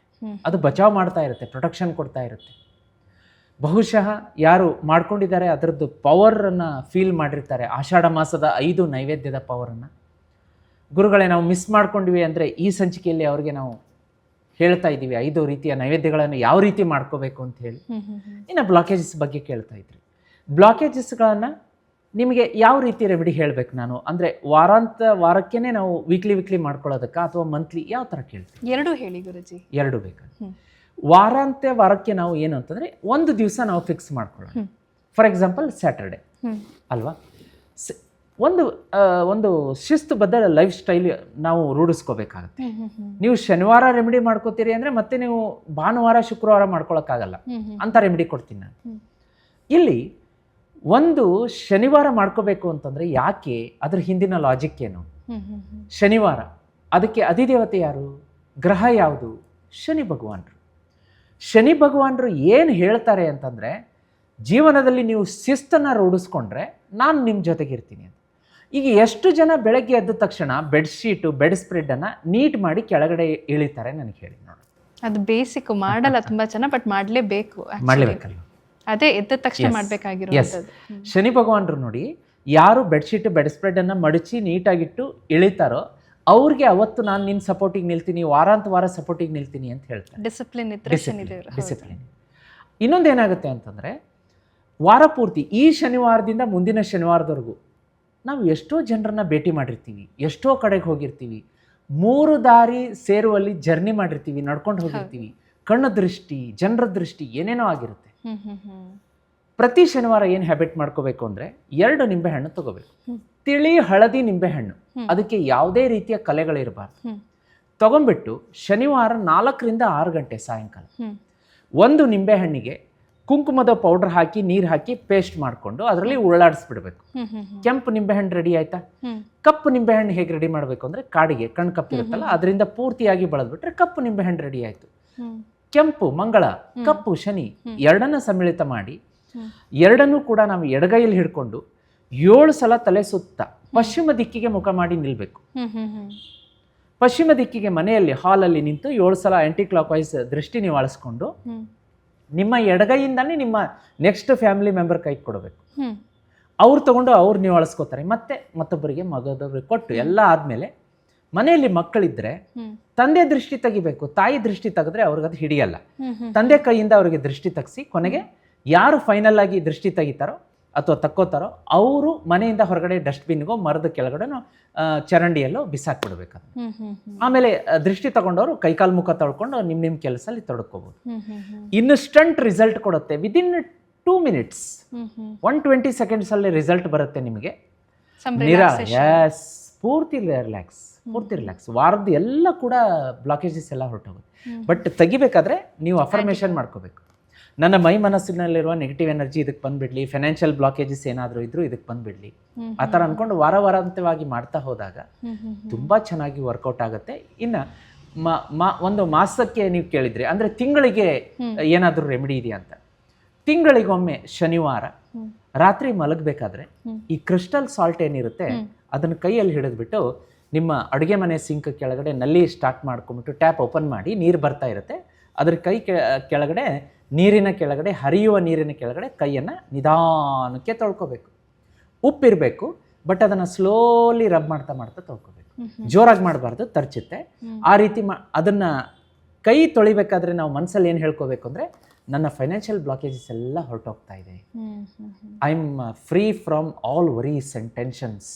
[SPEAKER 3] ಅದು ಬಚಾವ್ ಮಾಡ್ತಾ ಇರುತ್ತೆ, ಪ್ರೊಟೆಕ್ಷನ್ ಕೊಡ್ತಾ ಇರುತ್ತೆ. ಬಹುಶಃ ಯಾರು ಮಾಡ್ಕೊಂಡಿದ್ದಾರೆ ಅದರದ್ದು ಪವರನ್ನು ಫೀಲ್ ಮಾಡಿರ್ತಾರೆ, ಆಷಾಢ ಮಾಸದ 5 ನೈವೇದ್ಯದ ಪವರನ್ನು. ಗುರುಗಳೇ, ನಾವು ಮಿಸ್ ಮಾಡ್ಕೊಂಡಿವಿ ಅಂದರೆ ಈ ಸಂಚಿಕೆಯಲ್ಲಿ ಅವ್ರಿಗೆ ನಾವು ಹೇಳ್ತಾ ಇದ್ದೀವಿ 5 ರೀತಿಯ ನೈವೇದ್ಯಗಳನ್ನು ಯಾವ ರೀತಿ ಮಾಡ್ಕೋಬೇಕು ಅಂತ ಹೇಳಿ. ಇನ್ನು ಬ್ಲಾಕೇಜಸ್ ಬಗ್ಗೆ ಕೇಳ್ತಾ ಇದ್ರಿ. ಬ್ಲಾಕೇಜಸ್ಗಳನ್ನು ನಿಮಗೆ ಯಾವ ರೀತಿ ರೆಮಿಡಿ ಹೇಳಬೇಕು ನಾನು? ಅಂದರೆ ವಾರಕ್ಕೇ ನಾವು ವೀಕ್ಲಿ ಮಾಡ್ಕೊಳ್ಳೋದಕ್ಕೆ ಅಥವಾ ಮಂತ್ಲಿ, ಯಾವ ಥರ ಕೇಳ್ತೀವಿ?
[SPEAKER 2] ಎರಡೂ ಹೇಳಿ ಗುರುಜಿ.
[SPEAKER 3] ಎರಡು ಬೇಕಾ? ವಾರಕ್ಕೆ ನಾವು ಏನು ಅಂತಂದರೆ ಒಂದು ದಿವಸ ನಾವು ಫಿಕ್ಸ್ ಮಾಡ್ಕೊಳ್ಳೋಣ. ಫಾರ್ ಎಕ್ಸಾಂಪಲ್ ಸ್ಯಾಟರ್ಡೆ ಅಲ್ವಾ? ಒಂದು ಶಿಸ್ತುಬದ್ಧ ಲೈಫ್ ಸ್ಟೈಲ್ ನಾವು ರೂಢಿಸ್ಕೋಬೇಕಾಗತ್ತೆ. ನೀವು ಶನಿವಾರ ರೆಮಿಡಿ ಮಾಡ್ಕೋತೀರಿ ಅಂದರೆ ಮತ್ತೆ ನೀವು ಭಾನುವಾರ ಶುಕ್ರವಾರ ಮಾಡ್ಕೊಳಕ್ಕಾಗಲ್ಲ ಅಂತ ರೆಮಿಡಿ ಕೊಡ್ತೀನಿ ನಾನು. ಇಲ್ಲಿ ಒಂದು ಶನಿವಾರ ಮಾಡ್ಕೋಬೇಕು ಅಂತಂದರೆ ಯಾಕೆ, ಅದ್ರ ಹಿಂದಿನ ಲಾಜಿಕ್ ಏನು? ಶನಿವಾರ ಅದಕ್ಕೆ ಅಧಿದೇವತೆ ಯಾರು, ಗ್ರಹ ಯಾವುದು? ಶನಿ ಭಗವಾನರು. ಶನಿ ಭಗವಾನರು ಏನು ಹೇಳ್ತಾರೆ ಅಂತಂದರೆ, ಜೀವನದಲ್ಲಿ ನೀವು ಶಿಸ್ತನ್ನು ರೂಢಿಸ್ಕೊಂಡ್ರೆ ನಾನು ನಿಮ್ಮ ಜೊತೆಗಿರ್ತೀನಿ ಅಂತ. ಈಗ ಎಷ್ಟು ಜನ ಬೆಳಗ್ಗೆ ಎದ್ದ ತಕ್ಷಣ ಬೆಡ್ಶೀಟು, ಬೆಡ್ ಸ್ಪ್ರೆಡನ್ನು ನೀಟ್ ಮಾಡಿ ಕೆಳಗಡೆ ಇಳಿತಾರೆ ನನಗೆ ಹೇಳಿ ನೋಡು.
[SPEAKER 2] ಅದು ಬೇಸಿಕ್ ಮಾಡಲ್ಲ ತುಂಬ ಜನ, ಬಟ್ ಮಾಡಲೇಬೇಕು.
[SPEAKER 3] ಮಾಡಲೇಬೇಕಲ್ಲ,
[SPEAKER 2] ಅದೇ ಎದ್ದ ತಕ್ಷಣ ಮಾಡಬೇಕಾಗಿರೋದು.
[SPEAKER 3] ಶನಿ ಭಗವಾನರು ನೋಡಿ, ಯಾರು ಬೆಡ್ಶೀಟ್, ಬೆಡ್ ಸ್ಪ್ರೆಡನ್ನು ಮಡಚಿ ನೀಟಾಗಿಟ್ಟು ಇಳಿತಾರೋ ಅವ್ರಿಗೆ ಅವತ್ತು ನಾನು ನಿನ್ನ ಸಪೋರ್ಟಿಗೆ ನಿಲ್ತೀನಿ, ವಾರ ಸಪೋರ್ಟಿಗೆ ನಿಲ್ತೀನಿ ಅಂತ ಹೇಳ್ತಾರೆ. ಡಿಸಿಪ್ಲಿನ್. ಇನ್ನೊಂದೇನಾಗುತ್ತೆ ಅಂತಂದರೆ, ವಾರ ಪೂರ್ತಿ ಈ ಶನಿವಾರದಿಂದ ಮುಂದಿನ ಶನಿವಾರದವರೆಗೂ ನಾವು ಎಷ್ಟೋ ಜನರನ್ನ ಭೇಟಿ ಮಾಡಿರ್ತೀವಿ, ಎಷ್ಟೋ ಕಡೆಗೆ ಹೋಗಿರ್ತೀವಿ, 3 ದಾರಿ ಸೇರುವಲ್ಲಿ ಜರ್ನಿ ಮಾಡಿರ್ತೀವಿ, ನಡ್ಕೊಂಡು ಹೋಗಿರ್ತೀವಿ, ಕಣ್ಣು ದೃಷ್ಟಿ, ಜನರ ದೃಷ್ಟಿ, ಏನೇನೋ ಆಗಿರುತ್ತೆ. ಪ್ರತಿ ಶನಿವಾರ ಏನು ಹ್ಯಾಬಿಟ್ ಮಾಡ್ಕೋಬೇಕು ಅಂದರೆ 2 ನಿಂಬೆಹಣ್ಣು ತಗೋಬೇಕು. ತಿಳಿ ಹಳದಿ ನಿಂಬೆಹಣ್ಣು, ಅದಕ್ಕೆ ಯಾವುದೇ ರೀತಿಯ ಕಲೆಗಳಿರಬಾರ್ದು. ತಗೊಂಡ್ಬಿಟ್ಟು ಶನಿವಾರ 4 ರಿಂದ 6 ಗಂಟೆ ಸಾಯಂಕಾಲ 1 ನಿಂಬೆಹಣ್ಣಿಗೆ ಕುಂಕುಮದ ಪೌಡರ್ ಹಾಕಿ, ನೀರು ಹಾಕಿ ಪೇಸ್ಟ್ ಮಾಡಿಕೊಂಡು ಅದರಲ್ಲಿ ಉರುಳಾಡಿಸ್ಬಿಡ್ಬೇಕು. ಕೆಂಪು ನಿಂಬೆಹಣ್ಣು ರೆಡಿ ಆಯ್ತಾ? ಕಪ್ಪು ನಿಂಬೆಹಣ್ಣು ಹೇಗೆ ರೆಡಿ ಮಾಡಬೇಕು ಅಂದರೆ, ಕಾಡಿಗೆ ಕಣ್ಣು ಕಪ್ಪಿರುತ್ತಲ್ಲ ಅದರಿಂದ ಪೂರ್ತಿಯಾಗಿ ಬಳದ್ಬಿಟ್ರೆ ಕಪ್ಪು ನಿಂಬೆಹಣ್ಣು ರೆಡಿ ಆಯಿತು. ಕೆಂಪು ಮಂಗಳ, ಕಪ್ಪು ಶನಿ, ಎರಡನ್ನ ಸಮ್ಮಿಳಿತ ಮಾಡಿ, ಎರಡನ್ನೂ ಕೂಡ ನಾವು ಎಡಗೈಯಲ್ಲಿ ಹಿಡ್ಕೊಂಡು 7 ಸಲ ತಲೆ ಸುತ್ತ ಪಶ್ಚಿಮ ದಿಕ್ಕಿಗೆ ಮುಖ ಮಾಡಿ ನಿಲ್ಬೇಕು. ಪಶ್ಚಿಮ ದಿಕ್ಕಿಗೆ ಮನೆಯಲ್ಲಿ ಹಾಲಲ್ಲಿ ನಿಂತು 7 ಸಲ ಆಂಟಿ ಕ್ಲಾಕ್ ವೈಸ್ ದೃಷ್ಟಿ ನಿವಾಳಿಸ್ಕೊಂಡು ನಿಮ್ಮ ಎಡಗೈಯಿಂದಾನೇ ನಿಮ್ಮ ನೆಕ್ಸ್ಟ್ ಫ್ಯಾಮಿಲಿ ಮೆಂಬರ್ ಕೈ ಕೊಡಬೇಕು. ಅವ್ರು ತಗೊಂಡು ಅವ್ರು ನಿವಾಳಿಸ್ಕೋತಾರೆ, ಮತ್ತೆ ಮತ್ತೊಬ್ಬರಿಗೆ ಮಗದೊಬ್ಬರಿಗೆ ಕೊಟ್ಟು ಎಲ್ಲ ಆದಮೇಲೆ ಮನೆಯಲ್ಲಿ ಮಕ್ಕಳಿದ್ರೆ ತಂದೆ ದೃಷ್ಟಿ ತೆಗಿಬೇಕು. ತಾಯಿ ದೃಷ್ಟಿ ತೆಗೆದ್ರೆ ಅವ್ರಿಗೆ ಅದು ಹಿಡಿಯಲ್ಲ. ತಂದೆ ಕೈಯಿಂದ ಅವರಿಗೆ ದೃಷ್ಟಿ ತೆಗಿಸಿ ಕೊನೆಗೆ ಯಾರು ಫೈನಲ್ ಆಗಿ ದೃಷ್ಟಿ ತೆಗಿತಾರೋ ಅಥವಾ ತಕ್ಕೋತಾರೋ ಅವರು ಮನೆಯಿಂದ ಹೊರಗಡೆ ಡಸ್ಟ್ಬಿನ್ಗೋ ಮರದ ಕೆಳಗಡೆನೋ ಚರಂಡಿಯಲ್ಲೋ ಬಿಸಾಕ್ಬಿಡ್ಬೇಕು. ಆಮೇಲೆ ದೃಷ್ಟಿ ತಗೊಂಡವರು ಕೈಕಾಲು ಮುಖ ತೊಳ್ಕೊಂಡು ನಿಮ್ಮ ಕೆಲಸದಲ್ಲಿ ತೊಡ್ಕೋಬೋದು. ಇನ್ಸ್ಟಂಟ್ ರಿಸಲ್ಟ್ ಕೊಡುತ್ತೆ. ವಿದಿನ್ 2 minutes 120 seconds ಅಲ್ಲಿ ರಿಸಲ್ಟ್ ಬರುತ್ತೆ ನಿಮಗೆ. ಪೂರ್ತಿ ರಿಲ್ಯಾಕ್ಸ್. ವಾರದ ಎಲ್ಲ ಕೂಡ ಬ್ಲಾಕೇಜಸ್ ಎಲ್ಲ ಹೊರಟೋಗುತ್ತೆ. ಬಟ್ ತೆಗಿಬೇಕಾದ್ರೆ ನೀವು ಅಫರ್ಮೇಷನ್ ಮಾಡ್ಕೋಬೇಕು. ನನ್ನ ಮೈ ಮನಸ್ಸಿನಲ್ಲಿರುವ ನೆಗೆಟಿವ್ ಎನರ್ಜಿ ಇದಕ್ಕೆ ಬಂದ್ಬಿಡ್ಲಿ, ಫೈನಾನ್ಷಿಯಲ್ ಬ್ಲಾಕೇಜಸ್ ಏನಾದರೂ ಇದ್ರು ಇದಕ್ಕೆ ಬಂದ್ಬಿಡ್ಲಿ, ಆ ಥರ ಅಂದ್ಕೊಂಡು ವಾರಾಂತ್ಯವಾಗಿ ಮಾಡ್ತಾ ಹೋದಾಗ ತುಂಬ ಚೆನ್ನಾಗಿ ವರ್ಕೌಟ್ ಆಗುತ್ತೆ. ಇನ್ನು ಒಂದು ಮಾಸಕ್ಕೆ ನೀವು ಕೇಳಿದ್ರಿ ಅಂದರೆ ತಿಂಗಳಿಗೆ ಏನಾದರೂ ರೆಮಿಡಿ ಇದೆಯಾ ಅಂತ. ತಿಂಗಳಿಗೊಮ್ಮೆ ಶನಿವಾರ ರಾತ್ರಿ ಮಲಗಬೇಕಾದ್ರೆ ಈ ಕ್ರಿಸ್ಟಲ್ ಸಾಲ್ಟ್ ಏನಿರುತ್ತೆ ಅದನ್ನು ಕೈಯಲ್ಲಿ ಹಿಡಿದ್ಬಿಟ್ಟು ನಿಮ್ಮ ಅಡುಗೆ ಮನೆ ಸಿಂಕ್ ಕೆಳಗಡೆ ನಲ್ಲಿ ಸ್ಟಾರ್ಟ್ ಮಾಡ್ಕೊಂಬಿಟ್ಟು ಟ್ಯಾಪ್ ಓಪನ್ ಮಾಡಿ ನೀರು ಬರ್ತಾ ಇರುತ್ತೆ, ಅದ್ರ ಕೈ ಕೆಳಗಡೆ ನೀರಿನ ಕೆಳಗಡೆ ಹರಿಯುವ ನೀರಿನ ಕೆಳಗಡೆ ಕೈಯನ್ನು ನಿಧಾನಕ್ಕೆ ತೊಳ್ಕೊಬೇಕು. ಉಪ್ಪಿರಬೇಕು, ಬಟ್ ಅದನ್ನು ಸ್ಲೋಲಿ ರಬ್ ಮಾಡ್ತಾ ತೊಳ್ಕೊಬೇಕು. ಜೋರಾಗಿ ಮಾಡಬಾರ್ದು, ತರ್ಚುತ್ತೆ. ಆ ರೀತಿ ಅದನ್ನು ಕೈ ತೊಳಿಬೇಕಾದ್ರೆ ನಾವು ಮನಸ್ಸಲ್ಲಿ ಏನು ಹೇಳ್ಕೋಬೇಕು ಅಂದರೆ ನನ್ನ ಫೈನಾನ್ಷಿಯಲ್ ಬ್ಲಾಕೇಜಸ್ ಎಲ್ಲ ಹೊರಟೋಗ್ತಾ ಇದೆ, I am free from all worries and tensions,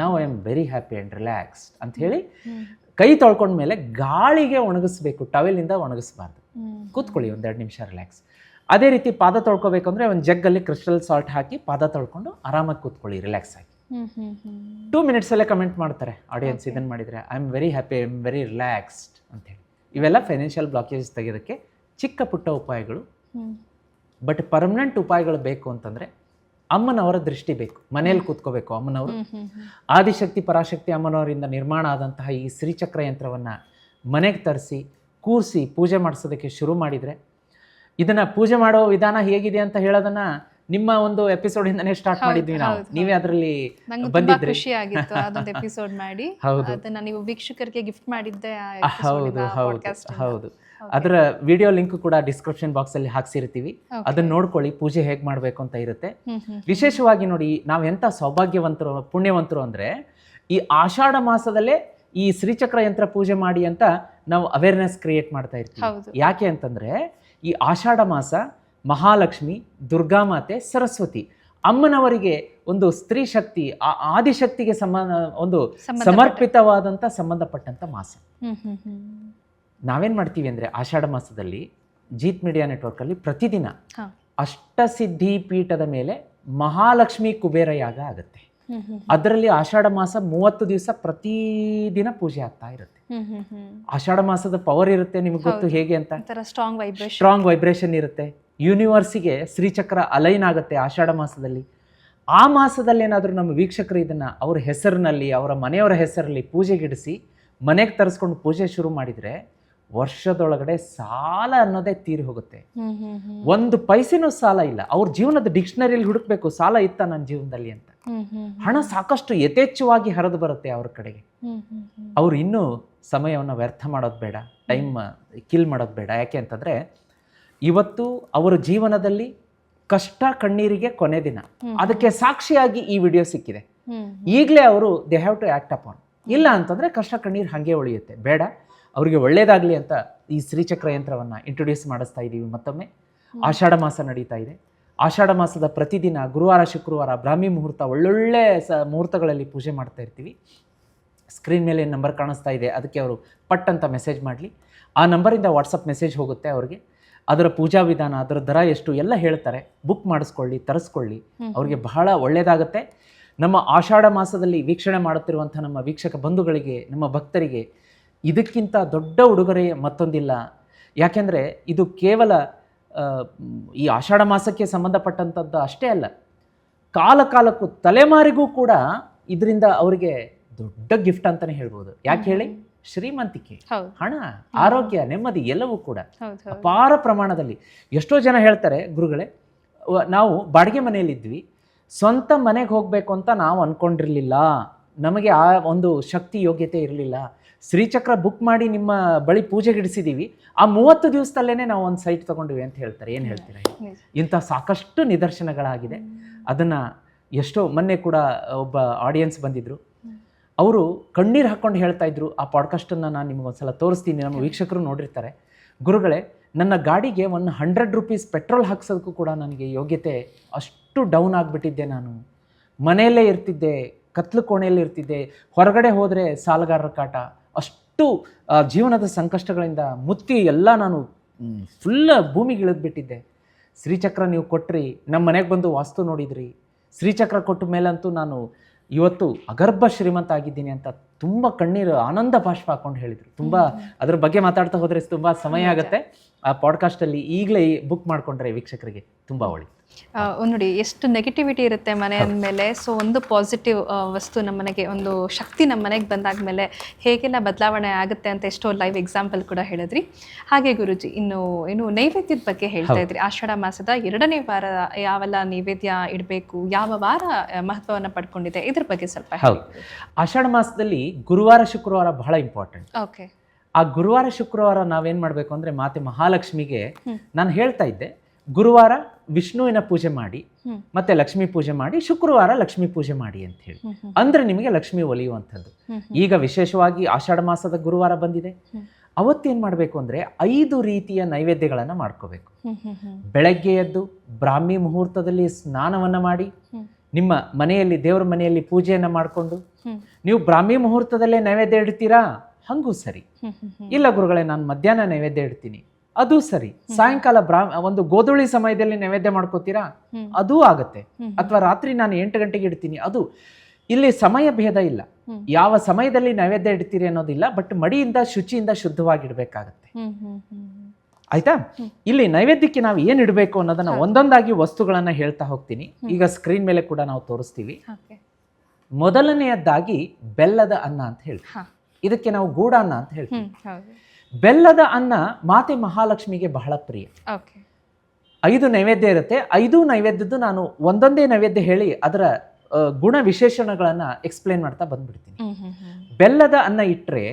[SPEAKER 3] now I am very happy and relaxed ಅಂತ ಹೇಳಿ ಕೈ ತೊಳ್ಕೊಂಡ್ಮೇಲೆ ಗಾಳಿಗೆ ಒಣಗಿಸ್ಬೇಕು, ಟವೆಲಿಂದ ಒಣಗಿಸ್ಬಾರ್ದು. ಕೂತ್ಕೊಳ್ಳಿ 1-2 ನಿಮಿಷ ರಿಲ್ಯಾಕ್ಸ್. ಅದೇ ರೀತಿ ಪಾದ ತೊಳ್ಕೊಬೇಕು ಅಂದರೆ ಒಂದು ಜಗ್ಗಲ್ಲಿ ಕ್ರಿಸ್ಟಲ್ ಸಾಲ್ಟ್ ಹಾಕಿ ಪಾದ ತೊಳ್ಕೊಂಡು ಆರಾಮಾಗಿ ಕೂತ್ಕೊಳ್ಳಿ ರಿಲ್ಯಾಕ್ಸ್ ಆಗಿ. 2 minutes ಅಲ್ಲೇ ಕಮೆಂಟ್ ಮಾಡ್ತಾರೆ ಆಡಿಯನ್ಸ್, ಇದನ್ನು ಮಾಡಿದರೆ I am very happy, I am very relaxed ಅಂತೇಳಿ. ಇವೆಲ್ಲ ಫೈನಾನ್ಷಿಯಲ್ ಬ್ಲಾಕೇಜಸ್ ತೆಗೆಯೋದಕ್ಕೆ ಚಿಕ್ಕ ಪುಟ್ಟ ಉಪಾಯಗಳು. ಬಟ್ ಪರ್ಮನೆಂಟ್ ಉಪಾಯಗಳು ಬೇಕು ಅಂತಂದರೆ ಅಮ್ಮನವರ ದೃಷ್ಟಿ ಬೇಕು. ಮನೆಯಲ್ಲಿ ಕೂತ್ಕೋಬೇಕು ಅಮ್ಮನವರು. ಆದಿಶಕ್ತಿ ಪರಾಶಕ್ತಿ ಅಮ್ಮನವರಿಂದ ನಿರ್ಮಾಣ ಆದಂತಹ ಈ ಶ್ರೀಚಕ್ರ ಯಂತ್ರವನ್ನು ಮನೆಗೆ ತರಿಸಿ ಕೂರಿಸಿ ಪೂಜೆ ಮಾಡಿಸೋದಕ್ಕೆ ಶುರು ಮಾಡಿದರೆ, ಇದನ್ನು ಪೂಜೆ ಮಾಡೋ ವಿಧಾನ ಹೇಗಿದೆ ಅಂತ ಹೇಳೋದನ್ನು ನಿಮ್ಮ ಒಂದು ಎಪಿಸೋಡಿಂದನೇ ಸ್ಟಾರ್ಟ್ ಮಾಡಿದ್ವಿ ನಾವು. ನೀವೇ ಅದರಲ್ಲಿ ಬಂದಿದ್ರಿ,
[SPEAKER 2] ಖುಷಿ ಆಗಿತ್ತು ಅದೊಂದು ಎಪಿಸೋಡ್ ಮಾಡಿ. ಅದನ್ನ ನೀವು ವೀಕ್ಷಕರಿಗೆ ಗಿಫ್ಟ್ ಮಾಡಿದ್ದೆ.
[SPEAKER 3] ಹೌದು. ಅದರ ವಿಡಿಯೋ ಲಿಂಕ್ ಕೂಡ ಡಿಸ್ಕ್ರಿಪ್ಷನ್ ಬಾಕ್ಸ್ ಅಲ್ಲಿ ಹಾಕ್ಸಿರ್ತೀವಿ, ಅದನ್ನ ನೋಡ್ಕೊಳ್ಳಿ. ಪೂಜೆ ಹೇಗೆ ಮಾಡಬೇಕು ಅಂತ ಇರುತ್ತೆ. ವಿಶೇಷವಾಗಿ ನೋಡಿ, ನಾವು ಎಂತ ಸೌಭಾಗ್ಯವಂತರು ಪುಣ್ಯವಂತರು ಅಂದ್ರೆ ಈ ಆಷಾಢ ಮಾಸದಲ್ಲೇ ಈ ಶ್ರೀಚಕ್ರ ಯಂತ್ರ ಪೂಜೆ ಮಾಡಿ ಅಂತ ನಾವು ಅವೇರ್ನೆಸ್ ಕ್ರಿಯೇಟ್ ಮಾಡ್ತಾ ಇರ್ತೀವಿ. ಯಾಕೆ ಅಂತಂದ್ರೆ ಈ ಆಷಾಢ ಮಾಸ ಮಹಾಲಕ್ಷ್ಮಿ, ದುರ್ಗಾಮಾತೆ, ಸರಸ್ವತಿ ಅಮ್ಮನವರಿಗೆ ಒಂದು ಸ್ತ್ರೀ ಶಕ್ತಿ, ಆದಿಶಕ್ತಿಗೆ ಒಂದು ಸಮರ್ಪಿತವಾದಂಥ ಸಂಬಂಧಪಟ್ಟಂಥ ಮಾಸ. ನಾವೇನು ಮಾಡ್ತೀವಿ ಅಂದರೆ ಆಷಾಢ ಮಾಸದಲ್ಲಿ ಜೀತ್ ಮೀಡಿಯಾ ನೆಟ್ವರ್ಕಲ್ಲಿ ಪ್ರತಿದಿನ ಅಷ್ಟಸಿದ್ಧಿ ಪೀಠದ ಮೇಲೆ ಮಹಾಲಕ್ಷ್ಮಿ ಕುಬೇರ ಯಾಗ ಆಗುತ್ತೆ. ಅದರಲ್ಲಿ ಆಷಾಢ ಮಾಸ 30 ದಿವಸ ಪ್ರತಿದಿನ ಪೂಜೆ ಆಗ್ತಾ ಇರುತ್ತೆ. ಆಷಾಢ ಮಾಸದ ಪವರ್ ಇರುತ್ತೆ, ನಿಮ್ಗೆ ಗೊತ್ತು ಹೇಗೆ ಅಂತ. ಸ್ಟ್ರಾಂಗ್ ವೈಬ್ರೇಷನ್ ಇರುತ್ತೆ. ಯೂನಿವರ್ಸಿಗೆ ಶ್ರೀಚಕ್ರ ಅಲೈನ್ ಆಗುತ್ತೆ ಆಷಾಢ ಮಾಸದಲ್ಲಿ. ಆ ಮಾಸದಲ್ಲಿ ಏನಾದರೂ ನಮ್ಮ ವೀಕ್ಷಕರು ಇದನ್ನು ಅವರ ಹೆಸರಿನಲ್ಲಿ, ಅವರ ಮನೆಯವರ ಹೆಸರಲ್ಲಿ ಪೂಜೆಗಿಡಿಸಿ ಮನೆಗೆ ತರಿಸ್ಕೊಂಡು ಪೂಜೆ ಶುರು ಮಾಡಿದರೆ ವರ್ಷದೊಳಗಡೆ ಸಾಲ ಅನ್ನೋದೇ ತೀರಿ ಹೋಗುತ್ತೆ. 1 ಪೈಸೆನೂ ಸಾಲ ಇಲ್ಲ. ಅವ್ರ ಜೀವನದ ಡಿಕ್ಷನರಿಯಲ್ಲಿ ಹುಡುಕ್ಬೇಕು, ಸಾಲ ಇತ್ತ ನನ್ನ ಜೀವನದಲ್ಲಿ ಅಂತ. ಹಣ ಸಾಕಷ್ಟು ಯಥೇಚ್ಛವಾಗಿ ಹರಿದು ಬರುತ್ತೆ ಅವ್ರ ಕಡೆಗೆ. ಅವ್ರು ಇನ್ನೂ ಸಮಯವನ್ನು ವ್ಯರ್ಥ ಮಾಡೋದು ಬೇಡ, ಟೈಮ್ ಕಿಲ್ ಮಾಡೋದು ಬೇಡ. ಯಾಕೆ ಅಂತಂದರೆ ಇವತ್ತು ಅವರ ಜೀವನದಲ್ಲಿ ಕಷ್ಟ ಕಣ್ಣೀರಿಗೆ ಕೊನೆ ದಿನ. ಅದಕ್ಕೆ ಸಾಕ್ಷಿಯಾಗಿ ಈ ವಿಡಿಯೋ ಸಿಕ್ಕಿದೆ. ಈಗಲೇ ಅವರು they have to act upon. ಇಲ್ಲ ಅಂತಂದರೆ ಕಷ್ಟ ಕಣ್ಣೀರು ಹಾಗೆ ಉಳಿಯುತ್ತೆ. ಬೇಡ, ಅವರಿಗೆ ಒಳ್ಳೇದಾಗಲಿ ಅಂತ ಈ ಶ್ರೀಚಕ್ರ ಯಂತ್ರವನ್ನು ಇಂಟ್ರೊಡ್ಯೂಸ್ ಮಾಡಿಸ್ತಾ ಇದ್ದೀವಿ. ಮತ್ತೊಮ್ಮೆ ಆಷಾಢ ಮಾಸ ನಡೀತಾ ಇದೆ. ಆಷಾಢ ಮಾಸದ ಪ್ರತಿದಿನ ಗುರುವಾರ, ಶುಕ್ರವಾರ ಬ್ರಾಹ್ಮಿ ಮುಹೂರ್ತ, ಒಳ್ಳೊಳ್ಳೆ ಮುಹೂರ್ತಗಳಲ್ಲಿ ಪೂಜೆ ಮಾಡ್ತಾ ಇರ್ತೀವಿ. ಸ್ಕ್ರೀನ್ ಮೇಲೆ ನಂಬರ್ ಕಾಣಿಸ್ತಾ ಇದೆ, ಅದಕ್ಕೆ ಅವರು ಪಟ್ ಅಂತ ಮೆಸೇಜ್ ಮಾಡಲಿ. ಆ ನಂಬರಿಂದ ವಾಟ್ಸಪ್ ಮೆಸೇಜ್ ಹೋಗುತ್ತೆ ಅವರಿಗೆ. ಅದರ ಪೂಜಾ ವಿಧಾನ, ಅದರ ದರ ಎಷ್ಟು ಎಲ್ಲ ಹೇಳ್ತಾರೆ. ಬುಕ್ ಮಾಡಿಸ್ಕೊಳ್ಳಿ, ತರಿಸ್ಕೊಳ್ಳಿ, ಅವ್ರಿಗೆ ಬಹಳ ಒಳ್ಳೆಯದಾಗುತ್ತೆ. ನಮ್ಮ ಆಷಾಢ ಮಾಸದಲ್ಲಿ ವೀಕ್ಷಣೆ ಮಾಡುತ್ತಿರುವಂಥ ನಮ್ಮ ವೀಕ್ಷಕ ಬಂಧುಗಳಿಗೆ, ನಮ್ಮ ಭಕ್ತರಿಗೆ ಇದಕ್ಕಿಂತ ದೊಡ್ಡ ಉಡುಗೊರೆ ಮತ್ತೊಂದಿಲ್ಲ. ಯಾಕೆಂದರೆ ಇದು ಕೇವಲ ಈ ಆಷಾಢ ಮಾಸಕ್ಕೆ ಸಂಬಂಧಪಟ್ಟಂಥದ್ದು ಅಷ್ಟೇ ಅಲ್ಲ, ಕಾಲಕ್ಕೂ ತಲೆಮಾರಿಗೂ ಕೂಡ ಇದರಿಂದ ಅವರಿಗೆ ದೊಡ್ಡ ಗಿಫ್ಟ್ ಅಂತಲೇ ಹೇಳ್ಬೋದು. ಯಾಕೆ ಹೇಳಿ? ಶ್ರೀಮಂತಿಕೆ, ಹಣ, ಆರೋಗ್ಯ, ನೆಮ್ಮದಿ ಎಲ್ಲವೂ ಕೂಡ ಅಪಾರ ಪ್ರಮಾಣದಲ್ಲಿ. ಎಷ್ಟೋ ಜನ ಹೇಳ್ತಾರೆ, ಗುರುಗಳೇ ನಾವು ಬಾಡಿಗೆ ಮನೆಯಲ್ಲಿದ್ವಿ, ಸ್ವಂತ ಮನೆಗೆ ಹೋಗಬೇಕು ಅಂತ ನಾವು ಅಂದ್ಕೊಂಡಿರಲಿಲ್ಲ, ನಮಗೆ ಆ ಒಂದು ಶಕ್ತಿ ಯೋಗ್ಯತೆ ಇರಲಿಲ್ಲ. ಶ್ರೀಚಕ್ರ ಬುಕ್ ಮಾಡಿ ನಿಮ್ಮ ಬಳಿ ಪೂಜೆಗಿಡಿಸಿದ್ದೀವಿ, ಆ 30 ದಿವಸದಲ್ಲೇ ನಾವು ಒಂದು ಸೈಟ್ ತೊಗೊಂಡಿವಿ ಅಂತ ಹೇಳ್ತಾರೆ. ಏನು ಹೇಳ್ತೀರಾ? ಇಂಥ ಸಾಕಷ್ಟು ನಿದರ್ಶನಗಳಾಗಿದೆ. ಅದನ್ನು ಎಷ್ಟೋ ಮೊನ್ನೆ ಕೂಡ ಒಬ್ಬ ಆಡಿಯನ್ಸ್ ಬಂದಿದ್ದರು, ಅವರು ಕಣ್ಣೀರು ಹಾಕ್ಕೊಂಡು ಹೇಳ್ತಾ ಇದ್ರು. ಆ ಪಾಡ್ಕಾಸ್ಟನ್ನು ನಾನು ನಿಮಗೊಂದ್ಸಲ ತೋರಿಸ್ತೀನಿ, ನಮ್ಮ ವೀಕ್ಷಕರು ನೋಡಿರ್ತಾರೆ. ಗುರುಗಳೇ, ನನ್ನ ಗಾಡಿಗೆ 100 ರೂಪೀಸ್ ಪೆಟ್ರೋಲ್ ಹಾಕ್ಸೋದಕ್ಕೂ ಕೂಡ ನನಗೆ ಯೋಗ್ಯತೆ ಅಷ್ಟು ಅಷ್ಟು ಡೌನ್ ಆಗಿಬಿಟ್ಟಿದ್ದೆ ನಾನು. ಮನೆಯಲ್ಲೇ ಇರ್ತಿದ್ದೆ, ಕತ್ಲು ಕೋಣೆಯಲ್ಲಿ ಇರ್ತಿದ್ದೆ, ಹೊರಗಡೆ ಹೋದರೆ ಸಾಲಗಾರರ ಕಾಟ, ಅಷ್ಟು ಜೀವನದ ಸಂಕಷ್ಟಗಳಿಂದ ಮುತ್ತಿ ಎಲ್ಲ ನಾನು ಫುಲ್ ಭೂಮಿಗೆ ಇಳಿದ್ಬಿಟ್ಟಿದ್ದೆ. ಶ್ರೀಚಕ್ರ ನೀವು ಕೊಟ್ರಿ, ನಮ್ಮ ಮನೆಗೆ ಬಂದು ವಾಸ್ತು ನೋಡಿದ್ರಿ. ಶ್ರೀಚಕ್ರ ಕೊಟ್ಟ ಮೇಲಂತೂ ನಾನು ಇವತ್ತು ಅಗರ್ಭ ಶ್ರೀಮಂತ ಆಗಿದ್ದೀನಿ ಅಂತ ತುಂಬ ಕಣ್ಣೀರು ಆನಂದ ಬಾಷ್ಪ ಹಾಕೊಂಡು ಹೇಳಿದರು. ತುಂಬ ಅದ್ರ ಬಗ್ಗೆ ಮಾತಾಡ್ತಾ ಹೋದರೆ ತುಂಬ ಸಮಯ ಆಗುತ್ತೆ. ಆ ಪಾಡ್ಕಾಸ್ಟಲ್ಲಿ ಈಗಲೇ ಬುಕ್ ಮಾಡಿಕೊಂಡ್ರೆ ವೀಕ್ಷಕರಿಗೆ ತುಂಬ ಒಳ್ಳೆಯದು.
[SPEAKER 2] ನೋಡಿ ಎಷ್ಟು ನೆಗೆಟಿವಿಟಿ ಇರುತ್ತೆ ಮನೆ ಅಂದಮೇಲೆ. ಸೊ ಒಂದು ಪಾಸಿಟಿವ್ ವಸ್ತು ನಮ್ಮ ಮನೆಗೆ, ಒಂದು ಶಕ್ತಿ ನಮ್ಮ ಮನೆಗೆ ಬಂದಾದ್ಮೇಲೆ ಹೇಗೆಲ್ಲ ಬದಲಾವಣೆ ಆಗುತ್ತೆ ಅಂತ ಎಷ್ಟೋ ಲೈವ್ ಎಕ್ಸಾಂಪಲ್ ಕೂಡ ಹೇಳಿದ್ರಿ. ಹಾಗೆ ಗುರುಜಿ, ಇನ್ನು ನೈವೇದ್ಯದ ಬಗ್ಗೆ ಹೇಳ್ತಾ ಇದ್ರಿ. ಆಷಾಢ ಮಾಸದ 2ನೇ ವಾರ ಯಾವೆಲ್ಲ ನೈವೇದ್ಯ ಇಡಬೇಕು, ಯಾವ ವಾರ ಮಹತ್ವವನ್ನು ಪಡ್ಕೊಂಡಿದೆ, ಇದ್ರ ಬಗ್ಗೆ ಸ್ವಲ್ಪ ಹೇಳಿ.
[SPEAKER 3] ಆಷಾಢ ಮಾಸದಲ್ಲಿ ಗುರುವಾರ ಶುಕ್ರವಾರ ಬಹಳ ಇಂಪಾರ್ಟೆಂಟ್.
[SPEAKER 2] ಓಕೆ.
[SPEAKER 3] ಆ ಗುರುವಾರ ಶುಕ್ರವಾರ ನಾವೇನ್ ಮಾಡಬೇಕು ಅಂದ್ರೆ, ಮಾತೆ ಮಹಾಲಕ್ಷ್ಮಿಗೆ ನಾನು ಹೇಳ್ತಾ ಇದ್ದೆ, ಗುರುವಾರ ವಿಷ್ಣುವಿನ ಪೂಜೆ ಮಾಡಿ, ಮತ್ತೆ ಲಕ್ಷ್ಮೀ ಪೂಜೆ ಮಾಡಿ, ಶುಕ್ರವಾರ ಲಕ್ಷ್ಮೀ ಪೂಜೆ ಮಾಡಿ ಅಂತ ಹೇಳಿ, ಅಂದ್ರೆ ನಿಮಗೆ ಲಕ್ಷ್ಮಿ ಒಲಿಯುವಂಥದ್ದು. ಈಗ ವಿಶೇಷವಾಗಿ ಆಷಾಢ ಮಾಸದ ಗುರುವಾರ ಬಂದಿದೆ. ಅವತ್ತೇನ್ ಮಾಡಬೇಕು ಅಂದ್ರೆ 5 ರೀತಿಯ ನೈವೇದ್ಯಗಳನ್ನ ಮಾಡ್ಕೋಬೇಕು. ಬೆಳಗ್ಗೆ ಎದ್ದು ಬ್ರಾಹ್ಮಿ ಮುಹೂರ್ತದಲ್ಲಿ ಸ್ನಾನವನ್ನ ಮಾಡಿ, ನಿಮ್ಮ ಮನೆಯಲ್ಲಿ ದೇವರ ಮನೆಯಲ್ಲಿ ಪೂಜೆಯನ್ನ ಮಾಡಿಕೊಂಡು, ನೀವು ಬ್ರಾಹ್ಮಿ ಮುಹೂರ್ತದಲ್ಲೇ ನೈವೇದ್ಯ ಇಡ್ತೀರಾ, ಹಂಗೂ ಸರಿ. ಇಲ್ಲ ಗುರುಗಳೇ, ನಾನು ಮಧ್ಯಾಹ್ನ ನೈವೇದ್ಯ ಇಡ್ತೀನಿ, ಅದು ಸರಿ. ಸಾಯಂಕಾಲ ಒಂದು ಗೋಧೂಳಿ ಸಮಯದಲ್ಲಿ ನೈವೇದ್ಯ ಮಾಡ್ಕೋತೀರಾ, ಅದೂ ಆಗತ್ತೆ. ಅಥವಾ ರಾತ್ರಿ ನಾನು 8 ಗಂಟೆಗೆ ಇಡ್ತೀನಿ, ಅದು. ಇಲ್ಲಿ ಸಮಯ ಭೇದ ಇಲ್ಲ, ಯಾವ ಸಮಯದಲ್ಲಿ ನೈವೇದ್ಯ ಇಡ್ತೀರಿ ಅನ್ನೋದಿಲ್ಲ. ಬಟ್ ಮಡಿಯಿಂದ ಶುಚಿಯಿಂದ ಶುದ್ಧವಾಗಿಡ್ಬೇಕಾಗತ್ತೆ. ಆಯ್ತಾ? ಇಲ್ಲಿ ನೈವೇದ್ಯಕ್ಕೆ ನಾವು ಏನ್ ಇಡಬೇಕು ಅನ್ನೋದನ್ನ ಒಂದೊಂದಾಗಿ ವಸ್ತುಗಳನ್ನ ಹೇಳ್ತಾ ಹೋಗ್ತೀನಿ. ಈಗ ಸ್ಕ್ರೀನ್ ಮೇಲೆ ಕೂಡ ನಾವು ತೋರಿಸ್ತೀವಿ. ಮೊದಲನೆಯದ್ದಾಗಿ ಬೆಲ್ಲದ ಅನ್ನ ಅಂತ ಹೇಳ್ತೀವಿ. ಇದಕ್ಕೆ ನಾವು ಗೂಡಾನ್ನ ಅಂತ ಹೇಳ್ತೀವಿ. ಬೆಲ್ಲದ ಅನ್ನ ಮಾತೆ ಮಹಾಲಕ್ಷ್ಮಿಗೆ ಬಹಳ ಪ್ರಿಯ. 5 ನೈವೇದ್ಯ ಇರುತ್ತೆ. 5 ನೈವೇದ್ಯದ್ದು ನಾನು ಒಂದೊಂದೇ ನೈವೇದ್ಯ ಹೇಳಿ ಅದರ ಗುಣ ವಿಶೇಷಣಗಳನ್ನ ಎಕ್ಸ್ಪ್ಲೇನ್ ಮಾಡ್ತಾ ಬಂದ್ಬಿಡ್ತೀನಿ. ಬೆಲ್ಲದ ಅನ್ನ ಇಟ್ಟರೆ